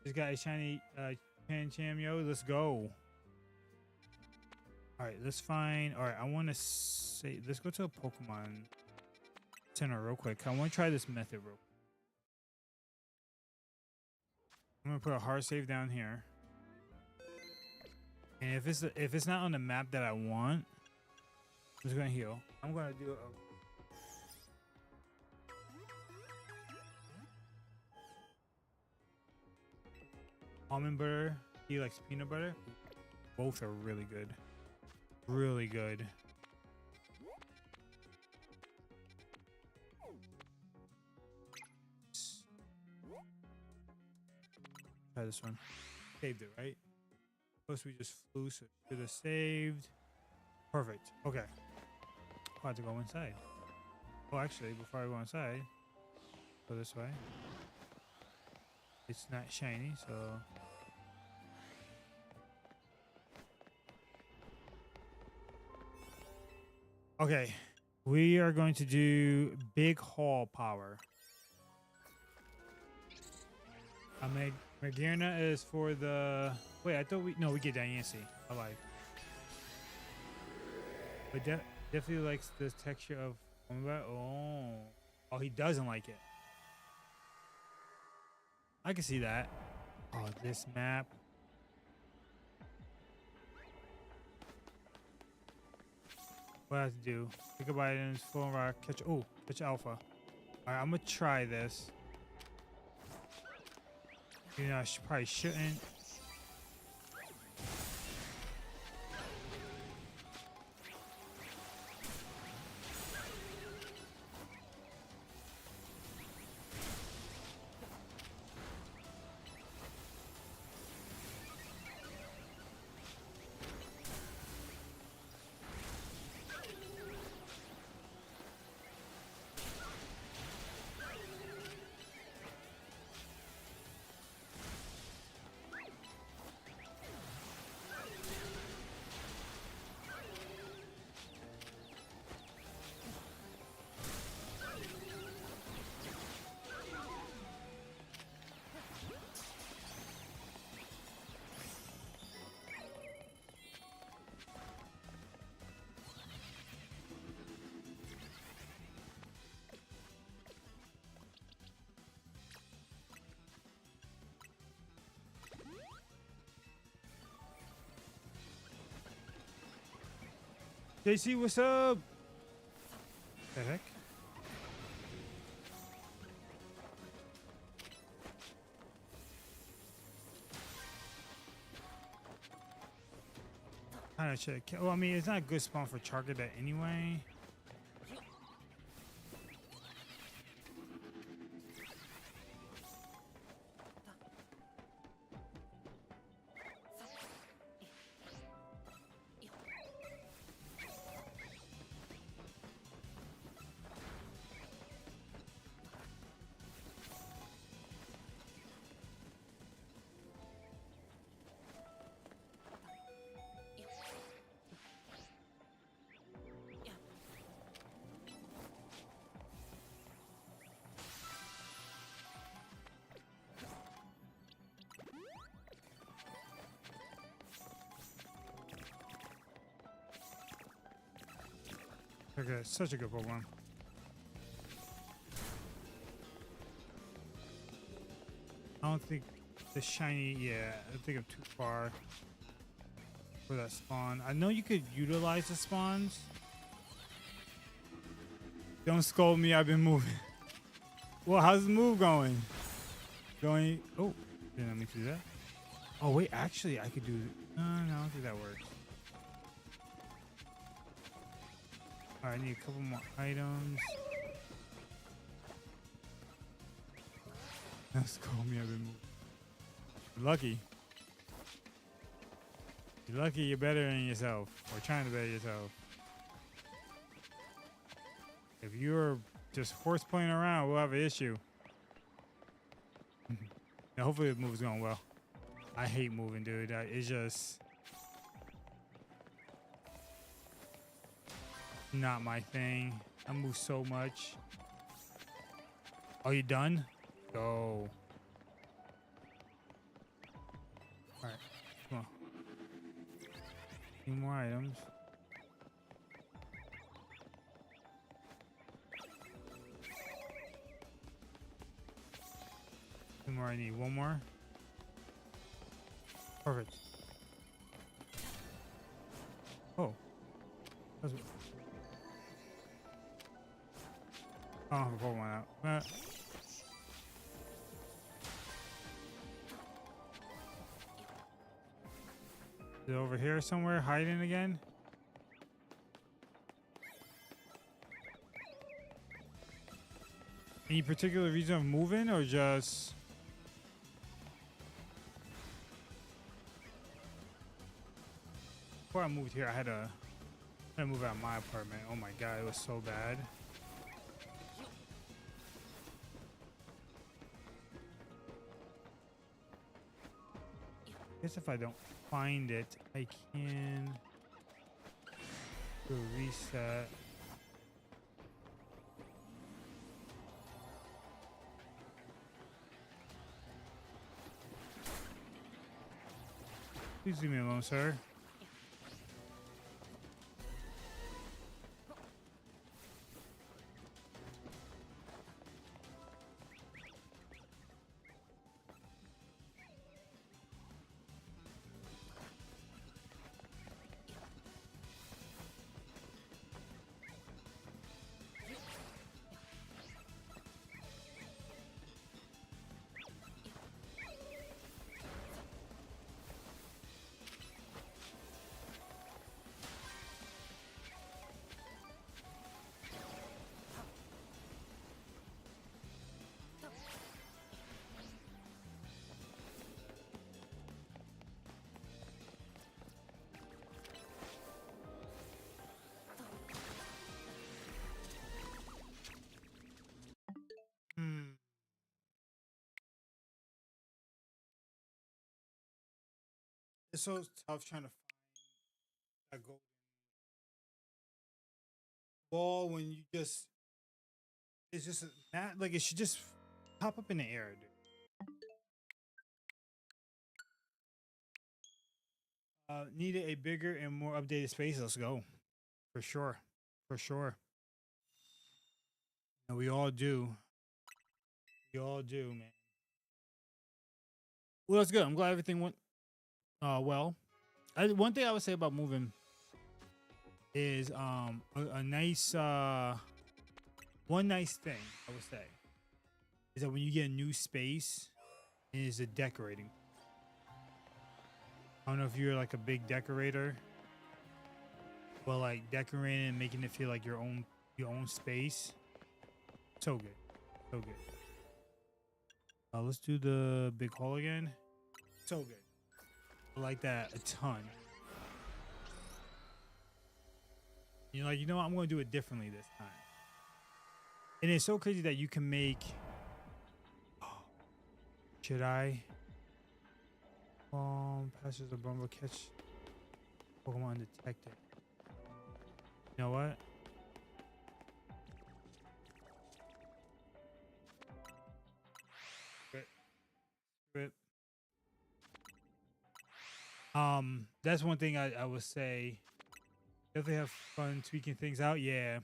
This guy is shiny Panchamio. Let's go. All right, let's find. All right, I want to say, let's go to a Pokemon Center real quick. I want to try this method real quick. I'm gonna put a hard save down here, and if it's not on the map that I want, I'm just gonna heal. I'm gonna do a almond butter. He likes peanut butter. Both are really good. Really good. Try this one. Saved it, right? Plus we just flew, so it should have saved. Perfect. Okay. I have to go inside. Oh, actually, before I go inside, go this way. It's not shiny, so. Okay. We are going to do big haul power. I made Magearna is for the. Wait, I thought we get Diancie. I like. But definitely likes the texture of. Oh, he doesn't like it. I can see that. Oh, this map. What I have to do? Pick up items, full rock, catch. Oh, catch alpha. All right, I'm gonna try this. You know, I probably shouldn't. JC, what's up? The heck? Kind of check. Well, I mean, it's not a good spawn for Charcadet anyway. Okay, such a good Pokemon. I don't think the shiny, yeah, I think I'm too far for that spawn. I know you could utilize the spawns. Don't scold me, I've been moving. Well, how's the move going? Going, oh, didn't let me do that. Oh, wait, actually, I could do, no, I don't think that works. All right, I need a couple more items. Don't scold me, I've been moving. You're lucky. You're lucky you're better than yourself, or trying to better yourself. If you're just horse playing around, we'll have an issue. Now, hopefully the move's going well. I hate moving, dude. It's just not my thing. I move so much. Are you done? Go. All right, come on. Two more items. Two more I need. One more. Perfect. Oh. That's... I don't have a Pokemon out. Is it over here somewhere hiding again? Any particular reason of moving or just... Before I moved here, I had to move out of my apartment. Oh my god, it was so bad. I guess if I don't find it, I can do a reset. Please leave me alone, sir. It's so tough trying to find a golden ball when you just, it's just not like it should just pop up in the air, dude. Needed a bigger and more updated space. Let's go. For sure. For sure. And we all do. We all do, man. Well, that's good. I'm glad everything went well. One thing I would say about moving is a nice one nice thing I would say is that when you get a new space, is the decorating. I don't know if you're like a big decorator, but like decorating and making it feel like your own space. So good. So good. Let's do the big hole again. So good. I like that a ton. You're like, you know what? I'm going to do it differently this time. And it's so crazy that you can make... Should I? Passes the Bumble catch Pokemon detected. You know what? Rip. That's one thing I would say Definitely have fun tweaking things out. Yeah,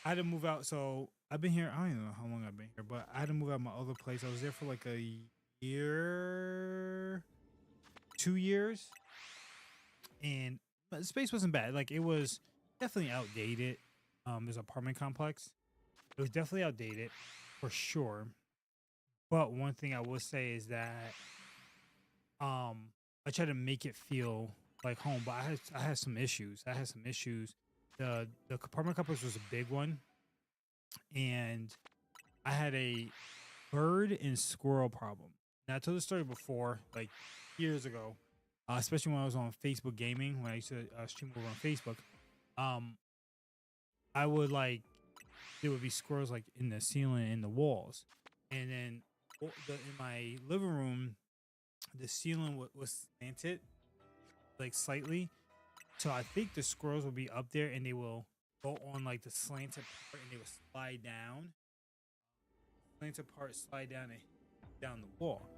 I had to move out. So I've been here. I don't even know how long I've been here, but I had to move out my other place. I was there for like a year, 2 years, and the space wasn't bad. Like it was definitely outdated. This apartment complex. It was definitely outdated for sure. But one thing I will say is that I try to make it feel like home, but I had some issues. I had some issues. The apartment complex was a big one, and I had a bird and squirrel problem. Now I told the story before, like years ago, especially when I was on Facebook gaming, when I used to stream over on Facebook. Um, I would like there would be squirrels like in the ceiling and the walls, and then in my living room, the ceiling was slanted like slightly. So I think the squirrels will be up there and they will go on like the slanted part and they will slide down. Slanted part slide down and down the wall.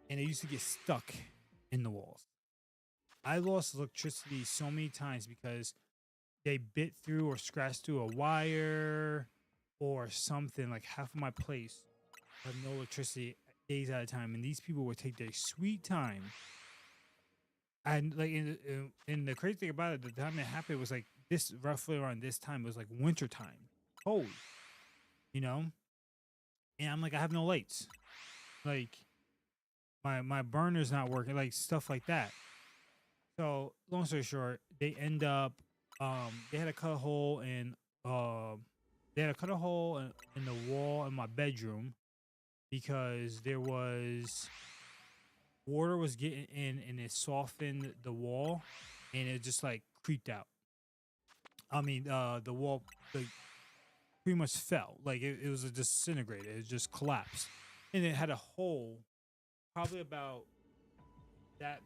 And they used to get stuck in the walls. I lost electricity so many times because they bit through or scratched through a wire or something. Like half of my place had no electricity days at a time. And these people would take their sweet time. And like in the crazy thing about it, the time it happened was like this roughly around this time. It was like winter time, cold, you know. And I'm like, I have no lights, like my burner's not working, like stuff like that. So long story short, they end up they had to cut a hole in they had to cut a hole in the wall in my bedroom because there was water was getting in and it softened the wall and it just like creeped out. I mean, the wall like pretty much fell. Like it was a disintegrated. It just collapsed, and it had a hole, probably about that,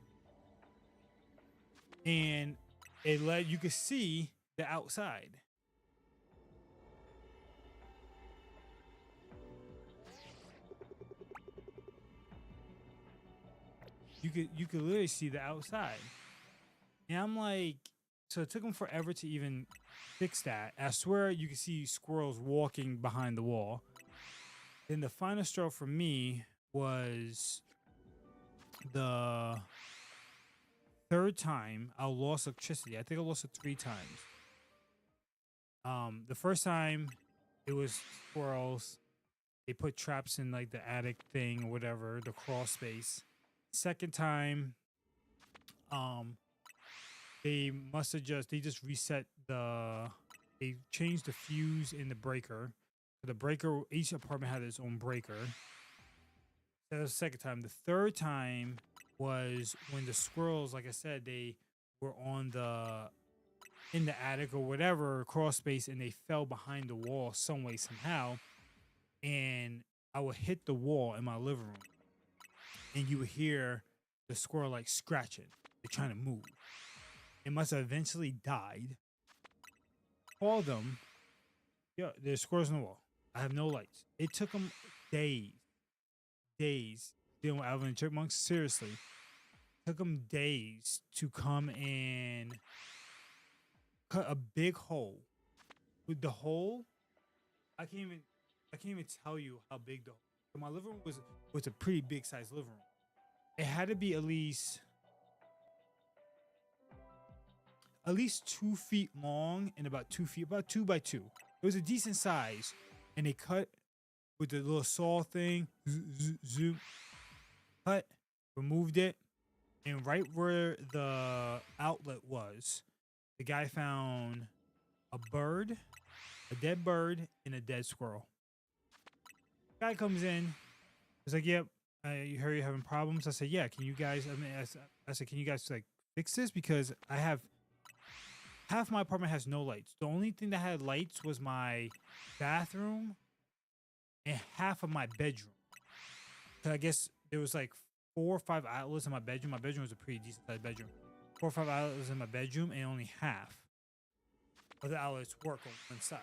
and it led. You could see the outside. You could literally see the outside. And I'm like, so it took them forever to even fix that. I swear you can see squirrels walking behind the wall. Then the final straw for me was the third time I lost electricity. I think I lost it 3 times. The first time it was squirrels. They put traps in like the attic thing or whatever, the crawl space. Second time, um, they just reset they changed the fuse in the breaker. The breaker, each apartment had its own breaker. That was the second time. The third time was when the squirrels, like I said, they were on the in the attic or whatever crawl space, and they fell behind the wall some way somehow, and I would hit the wall in my living room, and you would hear the squirrel like scratching, they're trying to move. It must have eventually died. Call them. Yeah, there's squirrels on the wall. I have no lights. It took them days dealing with Alvin and Chipmunks. Seriously, took them days to come and cut a big hole. With the hole, I can't even tell you how big the hole. My living room was a pretty big sized living room. It had to be at least 2 feet long and about 2 feet, about 2 by 2. It was a decent size, and they cut with the little saw thing, zoom, cut, removed it, and right where the outlet was, the guy found a bird, a dead bird, and a dead squirrel. Guy comes in, he's like, "Yep, you heard you're having problems." I said, "Yeah, can you guys?" I said, "Can you guys like fix this because I have." Half my apartment has no lights. The only thing that had lights was my bathroom and half of my bedroom. So I guess there was like 4 or 5 outlets in my bedroom. My bedroom was a pretty decent sized bedroom. 4 or 5 outlets in my bedroom, and only half of the outlets work on one side.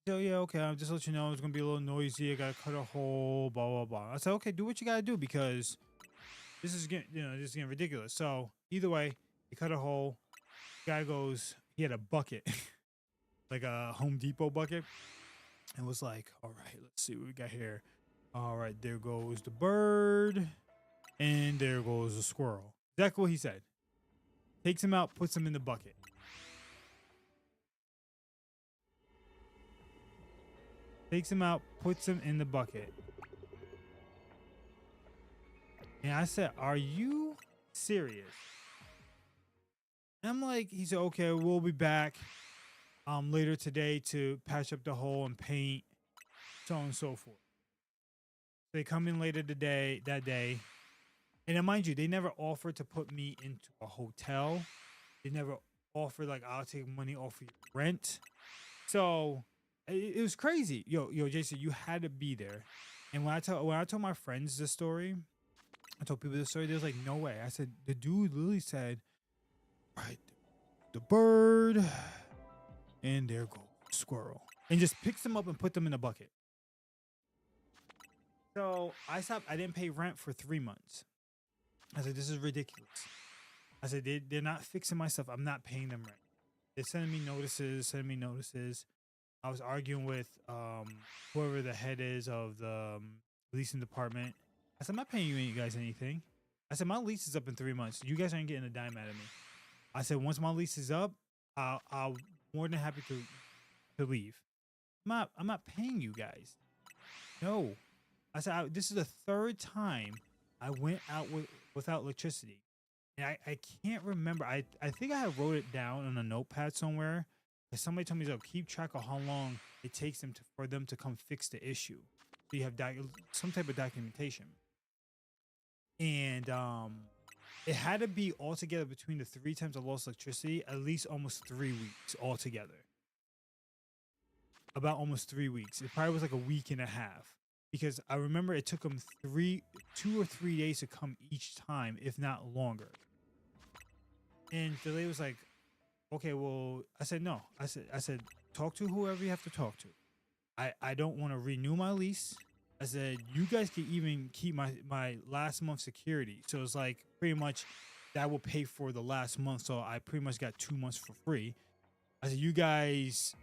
So yeah, okay. I'll just let you know it's gonna be a little noisy. I gotta cut a hole. Blah blah blah. I said, okay, do what you gotta do because this is getting ridiculous. So either way, He cut a hole. Guy goes, he had a bucket, like a Home Depot bucket, and was like, all right, let's see what we got here. All right, there goes the bird, and there goes the squirrel. Exactly what he said. Takes him out, puts him in the bucket. Takes him out, puts him in the bucket. And I said, are you serious? And I'm like, he said, okay, we'll be back later today to patch up the hole and paint, so on and so forth. They come in later that day. And then mind you, they never offered to put me into a hotel. They never offered like, I'll take money off of your rent. So it was crazy. Yo, Jason, you had to be there. And when I told my friends this story, I told people this story, they was like, no way. I said, the dude literally said, right, the bird, and there goes the squirrel. And just picks them up and put them in a bucket. So I didn't pay rent for 3 months. I said, this is ridiculous. I said, they're not fixing my stuff. I'm not paying them rent. They're sending me notices. I was arguing with whoever the head is of the leasing department. I said, I'm not paying you guys anything. I said, my lease is up in 3 months. You guys aren't getting a dime out of me. I said, once my lease is up, I'll more than happy to leave. I'm not paying you guys. No. I said, this is the third time I went out without electricity. And I can't remember. I think I wrote it down on a notepad somewhere. Somebody told me to keep track of how long it takes for them to come fix the issue. So you have some type of documentation. And it had to be altogether between the 3 times I lost electricity, at least almost 3 weeks altogether. About almost 3 weeks. It probably was like a week and a half. Because I remember it took them 2 or 3 days to come each time, if not longer. And the lady was like, okay, well, I said, no. I said, talk to whoever you have to talk to. I don't want to renew my lease. I said, you guys can even keep my last month's security. So it's like pretty much that will pay for the last month. So I pretty much got 2 months for free. I said, you guys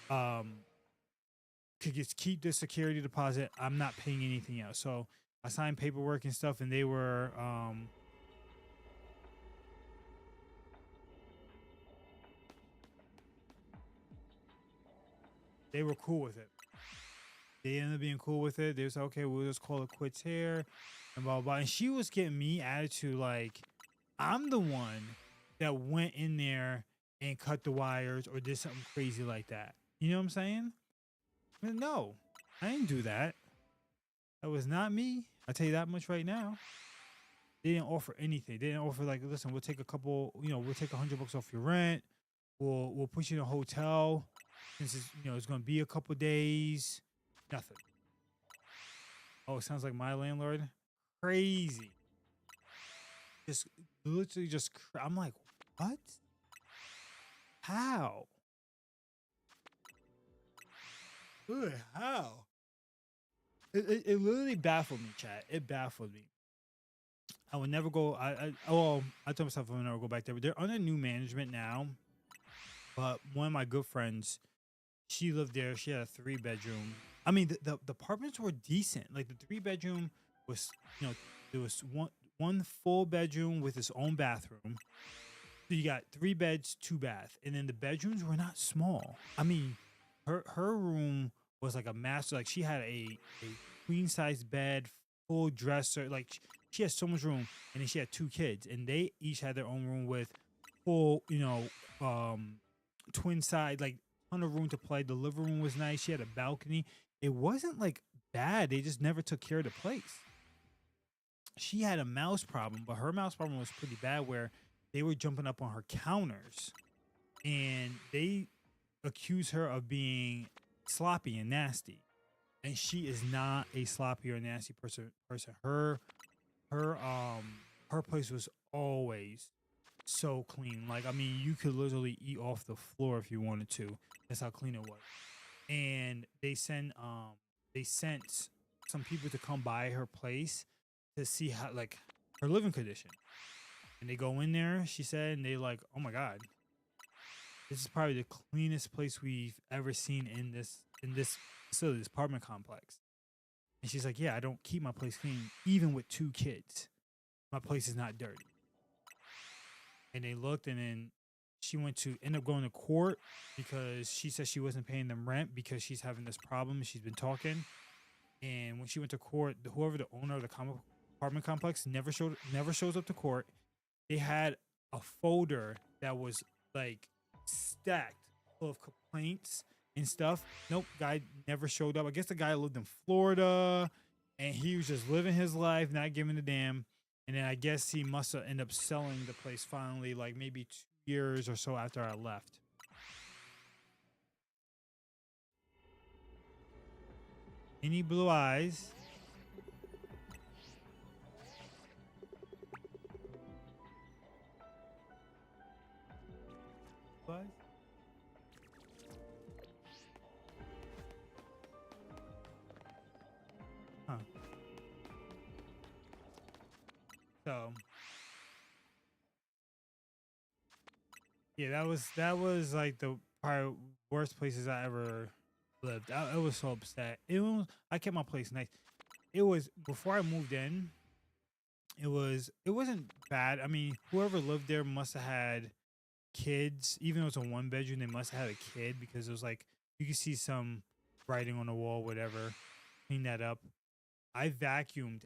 could just keep the security deposit. I'm not paying anything else. So I signed paperwork and stuff, and they were cool with it. They ended up being cool with it. They was like, okay, we'll just call it quits here, and blah, blah, blah. And she was getting me attitude like I'm the one that went in there and cut the wires or did something crazy like that. You know what I'm saying? But no, I didn't do that. That was not me. I'll tell you that much right now. They didn't offer anything. They didn't offer like, listen, we'll take we'll take $100 off your rent. We'll put you in a hotel since it's gonna be a couple days. Nothing. Oh, it sounds like my landlord. Crazy. Just literally I'm like, what? How? Ugh, how? It literally baffled me, chat. It baffled me. I would never go. I told myself I would never go back there. But they're under new management now. But one of my good friends, she lived there. She had a 3-bedroom. I mean, the apartments were decent. Like the 3-bedroom was, there was one full bedroom with its own bathroom. So you got 3 beds, 2 bath, and then the bedrooms were not small. I mean, her room was like a master. Like she had a queen size bed, full dresser. Like she had so much room, and then she had 2 kids, and they each had their own room with full, twin side, like ton of room to play. The living room was nice. She had a balcony. It wasn't like bad. They just never took care of the place. She had a mouse problem, but her mouse problem was pretty bad where they were jumping up on her counters, and they accused her of being sloppy and nasty. And she is not a sloppy or nasty person. Her place was always so clean. Like, I mean, you could literally eat off the floor if you wanted to. That's how clean it was. And they sent some people to come by her place to see how, like, her living condition. And they go in there, she said, and they like, oh my God, this is probably the cleanest place we've ever seen in this facility, this apartment complex. And she's like, yeah, I don't keep my place clean, even with 2 kids. My place is not dirty. And they looked, and then she went to end up going to court because she said she wasn't paying them rent because she's having this problem. She's been talking, and when she went to court, whoever the owner of the apartment complex never shows up to court. They had a folder that was like stacked full of complaints and stuff. Nope, guy never showed up. I guess the guy lived in Florida, and he was just living his life, not giving a damn. And then I guess he must have ended up selling the place finally, like maybe 2 years or so after I left. Any blue eyes? Blue eyes? Huh. So yeah, that was like the probably worst places I ever lived. I was so upset. I kept my place nice. It was before I moved in. It wasn't bad. I mean, whoever lived there must have had kids. Even though it's a 1 bedroom, they must have had a kid because it was like you could see some writing on the wall, whatever. Clean that up. I vacuumed.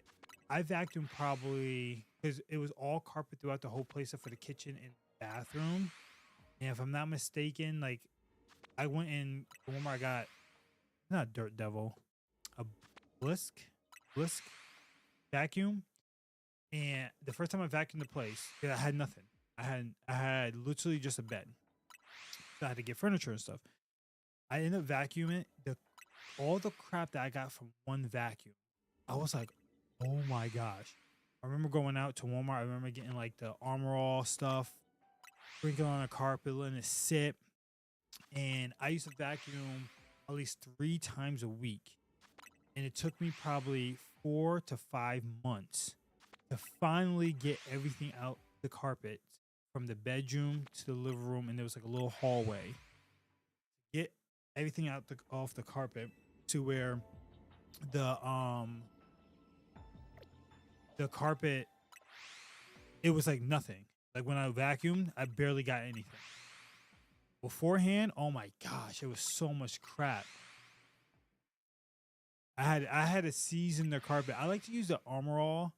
I vacuumed probably because it was all carpet throughout the whole place except for the kitchen and bathroom. And if I'm not mistaken, like I went in the one where I got not Dirt Devil, a Blisk vacuum. And the first time I vacuumed the place, I had nothing. I had literally just a bed. So I had to get furniture and stuff. I ended up vacuuming all the crap that I got from one vacuum. I was like, oh my gosh. I remember going out to Walmart. I remember getting like the Armor All stuff, sprinkling on a carpet, letting it sit. And I used to vacuum at least 3 times a week. And it took me probably 4 to 5 months to finally get everything out the carpet from the bedroom to the living room. And there was like a little hallway. Get everything out off the carpet to where the carpet, it was like nothing. Like when I vacuumed, I barely got anything. Beforehand, oh my gosh, it was so much crap. I had to season the carpet. I like to use the Armor All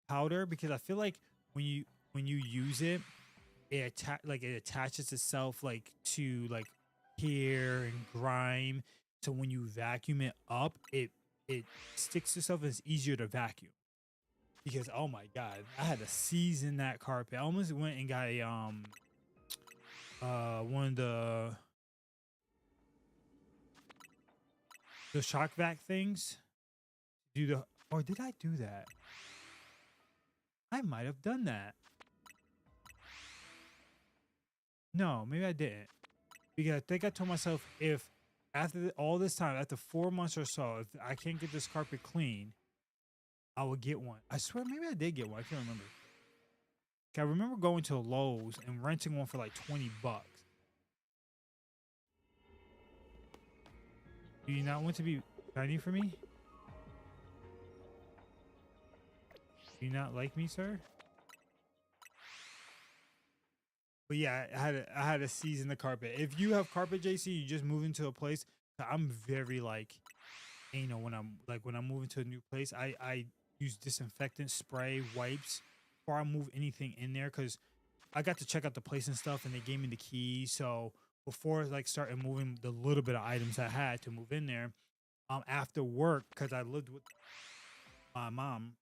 powder because I feel like when you use it, it attaches itself like to like hair and grime. So when you vacuum it up, it sticks to itself and it's easier to vacuum. Because oh my god, I had to season that carpet. I almost went and got a one of the shock vac things. Or did I do that? I might have done that. No, maybe I didn't. Because I think I told myself if after all this time, after 4 months or so, if I can't get this carpet clean, I will get one. I swear, maybe I did get one. I can't remember. I remember going to Lowe's and renting one for like $20. Do you not want to be shiny for me? Do you not like me, sir? But yeah, I had to season the carpet. If you have carpet, JC, you just move into a place. I'm very like, you know, when I'm moving to a new place, I use disinfectant spray, wipes before I move anything in there because I got to check out the place and stuff, and they gave me the key. So before like starting moving the little bit of items I had to move in there, after work, because I lived with my mom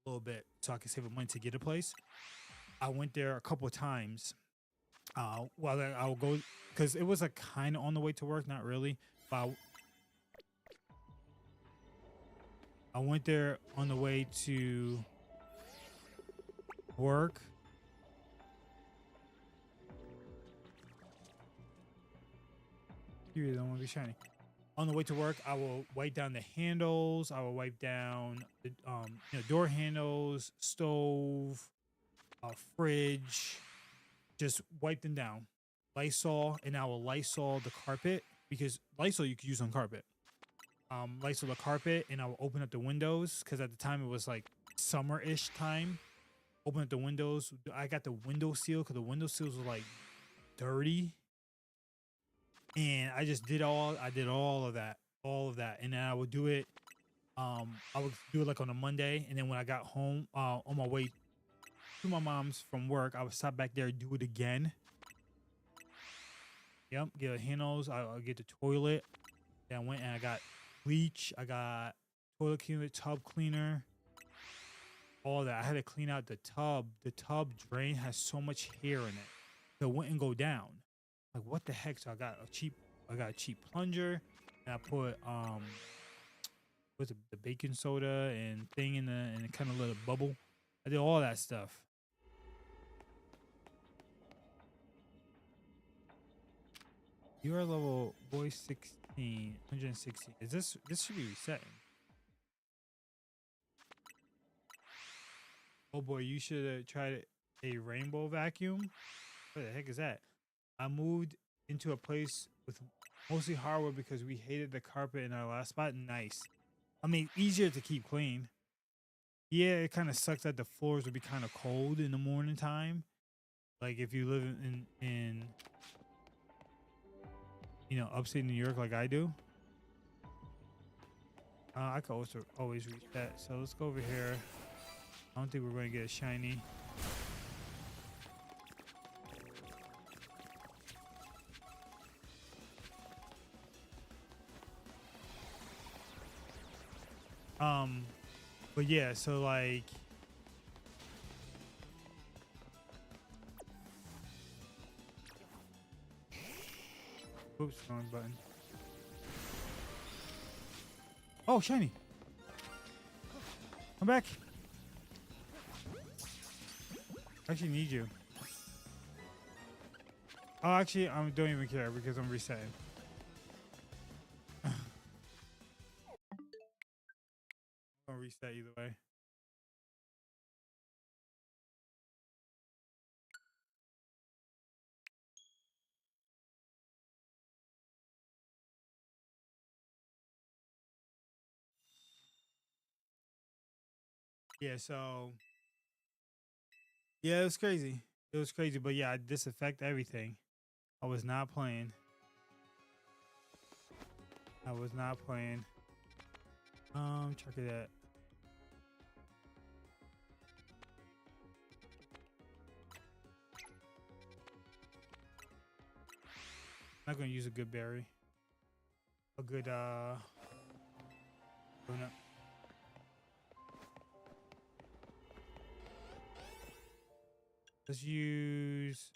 a little bit, so I could save money to get a place. I went there a couple of times. Well, I'll go because it was a kind of on the way to work, not really, but I went there on the way to work. You don't want to be shiny. On the way to work, I will wipe down the handles. I will wipe down the door handles, stove, fridge. Just wipe them down. Lysol, and I will Lysol the carpet because Lysol you could use on carpet. Lysol the carpet, and I will open up the windows because at the time it was like summer-ish time. Open up the windows. I got the window seal because the window seals were like dirty, and I just did all. I did all of that, and then I would do it. I would do it like on a Monday, and then when I got home, on my way to my mom's from work, I would stop back there and do it again. Yep, get the handles. I'll get the toilet. Then I went and I got bleach. I got toilet cleaner, tub cleaner, all that. I had to clean out the tub. The tub drain has so much hair in it, so it wouldn't go down. Like what the heck? So I got a cheap plunger, and I put what's the baking soda and thing in and it kind of let it bubble. I did all that stuff. You are level boy 16, 116. Is this should be resetting? Oh boy, you should have tried a rainbow vacuum. What the heck is that? I moved into a place with mostly hardwood because we hated the carpet in our last spot. Nice. I mean, easier to keep clean. Yeah, it kind of sucks that the floors would be kind of cold in the morning time. Like if you live in you know, upstate New York like I do. I could also always reach that. So let's go over here. I don't think we're going to get a shiny. But yeah, so like oops, wrong button. Oh, shiny. Come back. I actually need you. Oh, actually, I don't even care because I'm resetting. I'll reset either way. Yeah, so yeah, it was crazy. It was crazy, but yeah, I disinfect everything. I was not playing. I was not playing. Check it out. I'm not gonna use a good berry. A good donut. Let's use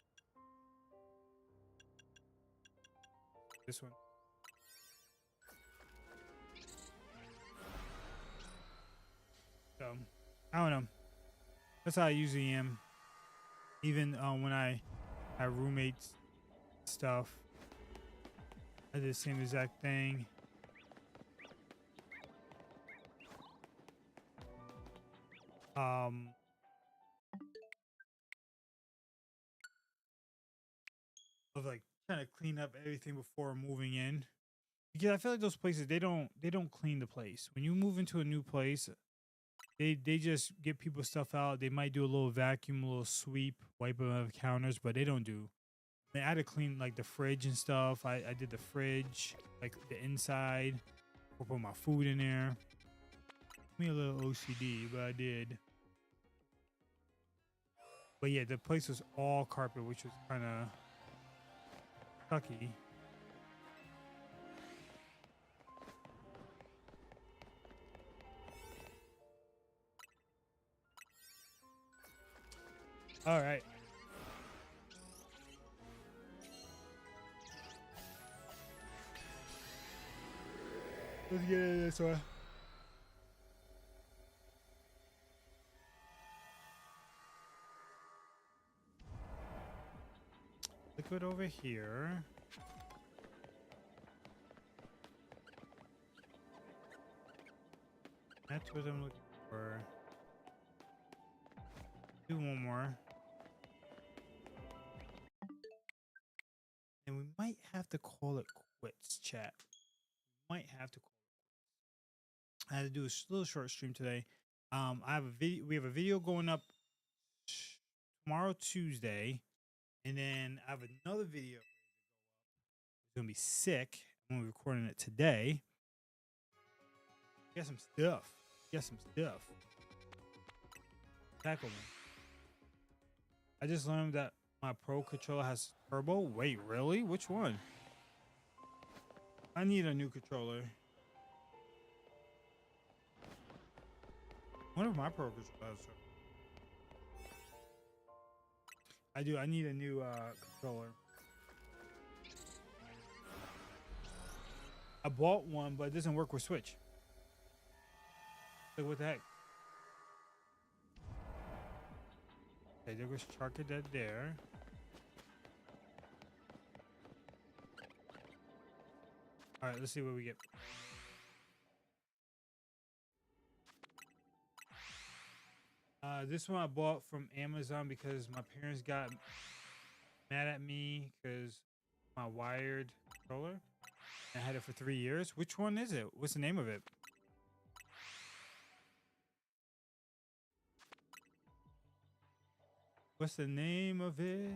this one. So I don't know. That's how I usually am. Even when I have roommates stuff, I did the same exact thing. Of like trying to clean up everything before moving in, because I feel like those places they don't clean the place. When you move into a new place, they just get people's stuff out. They might do a little vacuum, a little sweep, wipe out the counters, but they don't do. I had to clean like the fridge and stuff. I did the fridge, like the inside. I'll put my food in there. Me a little OCD, but I did. But yeah, the place was all carpet, which was kind of sucky. All right. Let's get into this one. Liquid over here. That's what I'm looking for. Do one more. And we might have to call it quits, chat. Might have to. I had to do a little short stream today. I have a video. We have a video going up tomorrow, Tuesday, and then I have another video. It's gonna be sick. I'm gonna be recording it today. Get some stuff. Get some stuff. Tackle me. I just learned that my Pro controller has turbo. Wait, really? Which one? I need a new controller. What if my Pro controller has turbo? I do. I need a new controller. I bought one, but it doesn't work with Switch. Like, what the heck? Okay, there goes Charcadet there. All right, let's see what we get. This one I bought from Amazon because my parents got mad at me because my wired controller. I had it for 3 years. Which one is it? What's the name of it? What's the name of it?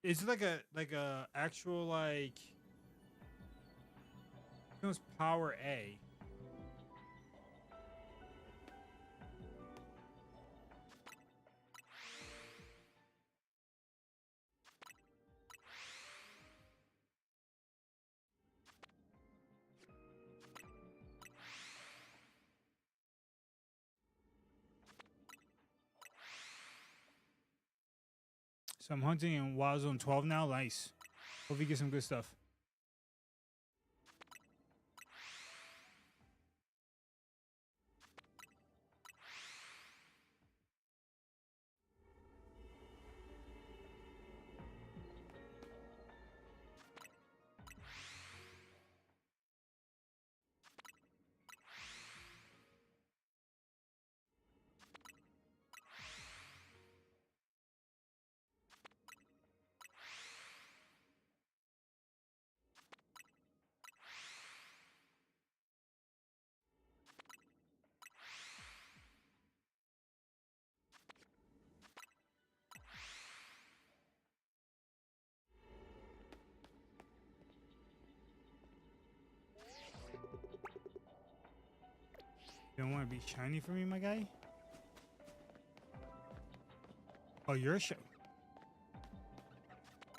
It's like a actual like it was Power A. So I'm hunting in Wild Zone 12 now. Nice. Hope you get some good stuff. You don't want to be shiny for me, my guy? Oh, you're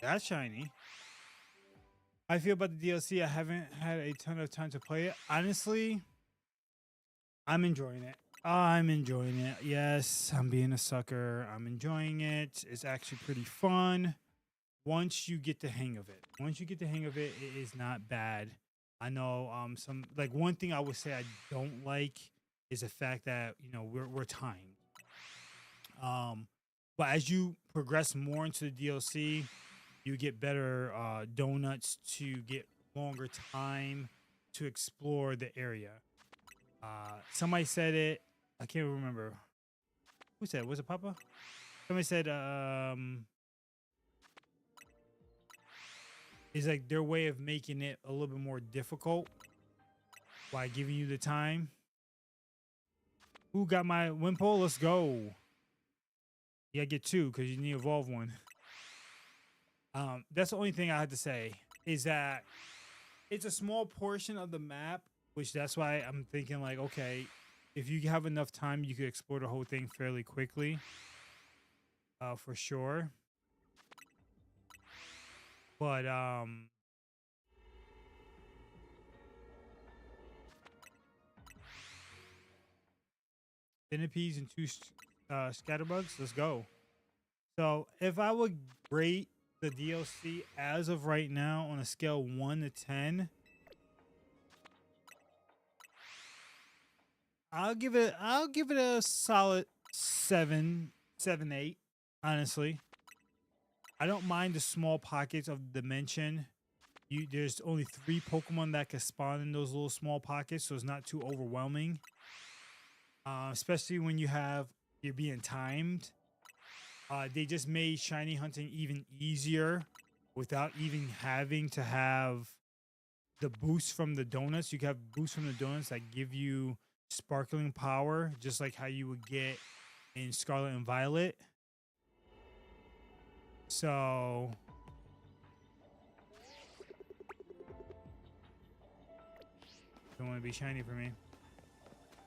that's shiny. I feel about the DLC. I haven't had a ton of time to play it. Honestly, I'm enjoying it. I'm enjoying it. Yes, I'm being a sucker. I'm enjoying it. It's actually pretty fun. Once you get the hang of it. Once you get the hang of it, it is not bad. I know some like one thing I would say I don't like is the fact that, you know, we're timed. But as you progress more into the DLC, you get better donuts to get longer time to explore the area. Somebody said it. I can't remember. Who said it? Was it Papa? Somebody said it's like their way of making it a little bit more difficult by giving you the time. Who got my Wimpole? Let's go. Yeah, get two because you need to evolve one. That's the only thing I had to say is that it's a small portion of the map, which that's why I'm thinking like, okay, if you have enough time, you could explore the whole thing fairly quickly. For sure. But centipedes and two scatterbugs. Let's go. So if I would rate the DLC as of right now on a scale 1 to 10, I'll give it a solid 7, 8. Honestly, I don't mind the small pockets of dimension there's only 3 Pokemon that can spawn in those little small pockets, so it's not too overwhelming. Especially when you're being timed. They just made shiny hunting even easier without even having to have the boost from the donuts. You can have boosts from the donuts that give you sparkling power, just like how you would get in Scarlet and Violet. So don't want to be shiny for me.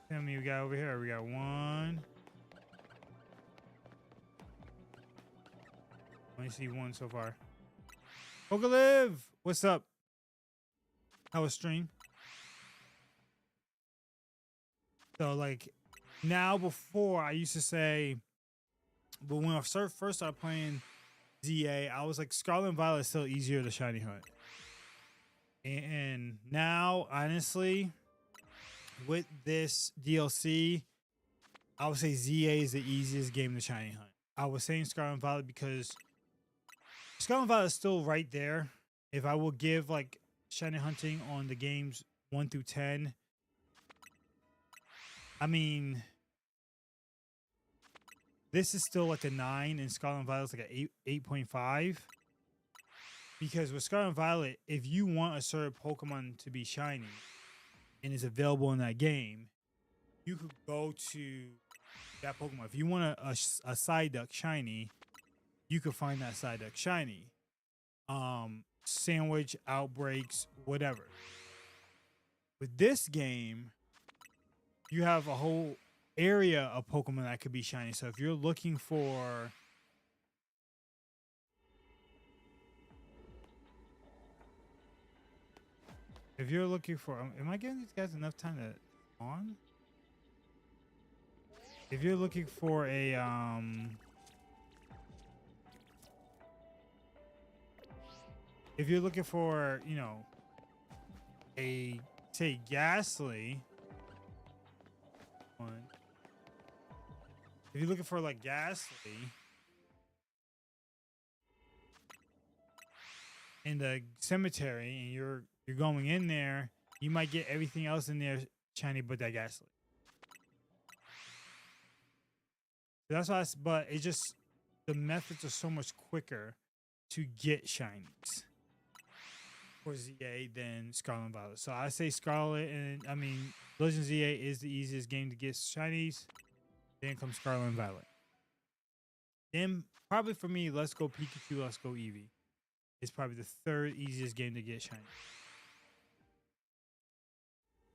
Tell me we got over here. We got 1. Only see 1 so far. Pokelive, what's up? How was stream? So like now, before I used to say, but when I first started playing ZA, I was like Scarlet and Violet is still easier to shiny hunt. And now, honestly, with this DLC, I would say ZA is the easiest game to shiny hunt. I was saying Scarlet and Violet because Scarlet and Violet is still right there. If I will give like shiny hunting on the games 1 through 10, I mean, this is still like a 9, and Scarlet and Violet is like an 8.5. Because with Scarlet and Violet, if you want a certain Pokemon to be shiny and is available in that game, you could go to that Pokemon. If you want a Psyduck shiny, you could find that Psyduck shiny. Sandwich, Outbreaks, whatever. With this game, you have a whole area of Pokemon that could be shiny. So if you're looking for am I giving these guys enough time to spawn? If you're looking for a if you're looking for, you know, a, say, Ghastly one. If you're looking for like Ghastly in the cemetery and you're going in there, you might get everything else in there shiny but that Ghastly. That's why but it's just the methods are so much quicker to get shinies for ZA than Scarlet and Violet. So I say Scarlet, and I mean Legend ZA is the easiest game to get shinies. Then comes Scarlet and Violet. Then probably for me, Let's Go Pikachu, Let's Go Eevee. It's probably the 3rd easiest game to get shiny.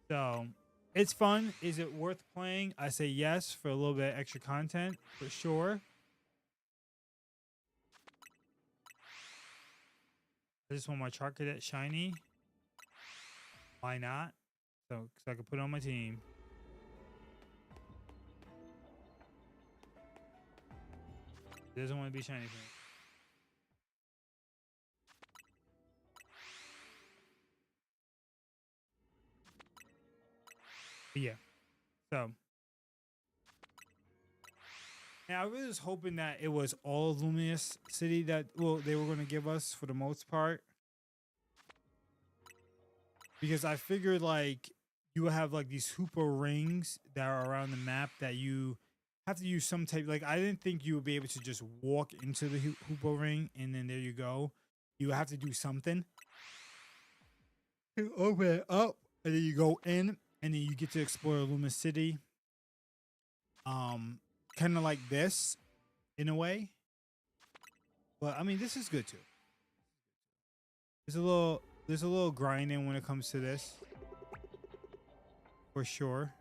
So it's fun. Is it worth playing? I say yes for a little bit of extra content for sure. I just want my Charcadet shiny. Why not? So I can put it on my team. It doesn't want to be shiny for me. But yeah. So now I really was hoping that it was all Luminous City that they were going to give us for the most part. Because I figured like you will have like these Hoopa rings that are around the map that you have to use some type. Like I didn't think you would be able to just walk into the Hoopa ring and then there you go. You have to do something. You open it up and then you go in and then you get to explore Luminous City. Kind of like this in a way. But I mean, this is good too. There's a little grinding when it comes to this. For sure.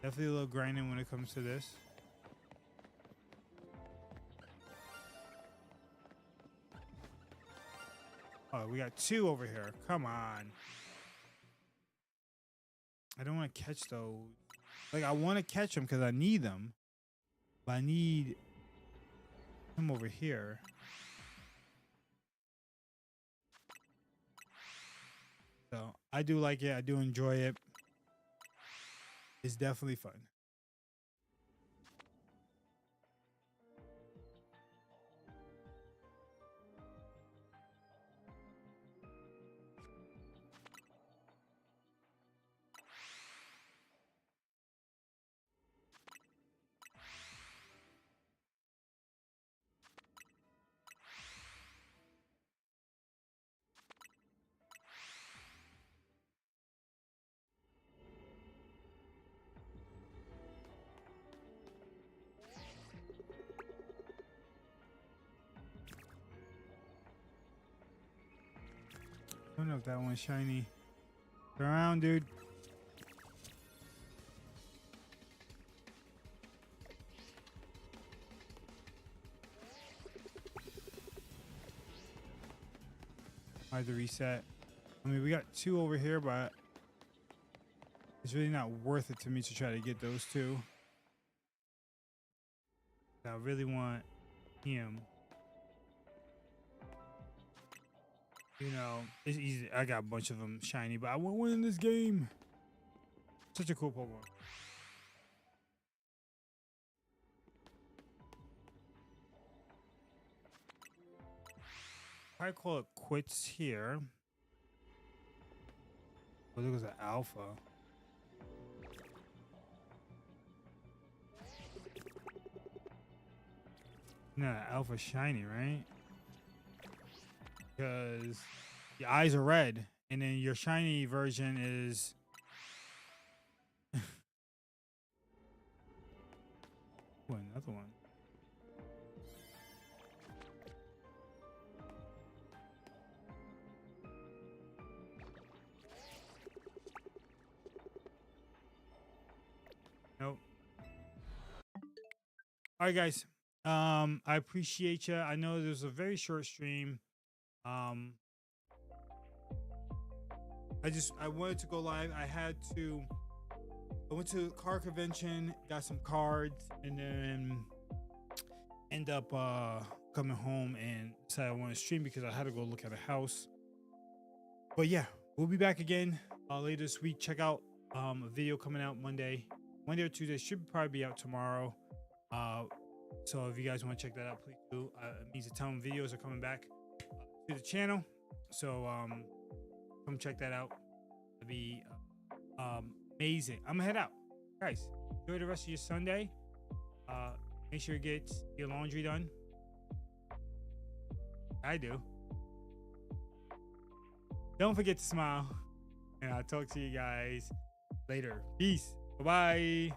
Definitely a little grinding when it comes to this. Oh, we got 2 over here. Come on. I don't want to catch those. Like, I want to catch them because I need them. But I need them over here. So, I do like it. I do enjoy it. It's definitely fun. don't know if that one's shiny. Turn around, dude. I had to reset. I mean, we got 2 over here, but it's really not worth it to me to try to get those 2. I really want him. You know, it's easy. I got a bunch of them shiny, but I want one in this game. Such a cool Pokemon. I call it quits here. Oh, there goes an alpha. Not an alpha shiny, right? Because your eyes are red, and then your shiny version is. Ooh, another one. Nope. All right, guys. I appreciate you. I know there's a very short stream. I wanted to go live. I went to car convention, got some cards, and then end up coming home and decided I want to stream because I had to go look at a house. But yeah, we'll be back again later this week. Check out a video coming out Monday or Tuesday. Should probably be out tomorrow. So if you guys want to check that out, please do. It means a ton of videos are coming back to the channel. So come check that out. It'll be amazing. I'm gonna head out. Guys, enjoy the rest of your Sunday. Make sure you get your laundry done. I do. Don't forget to smile. And I'll talk to you guys later. Peace. Bye-bye.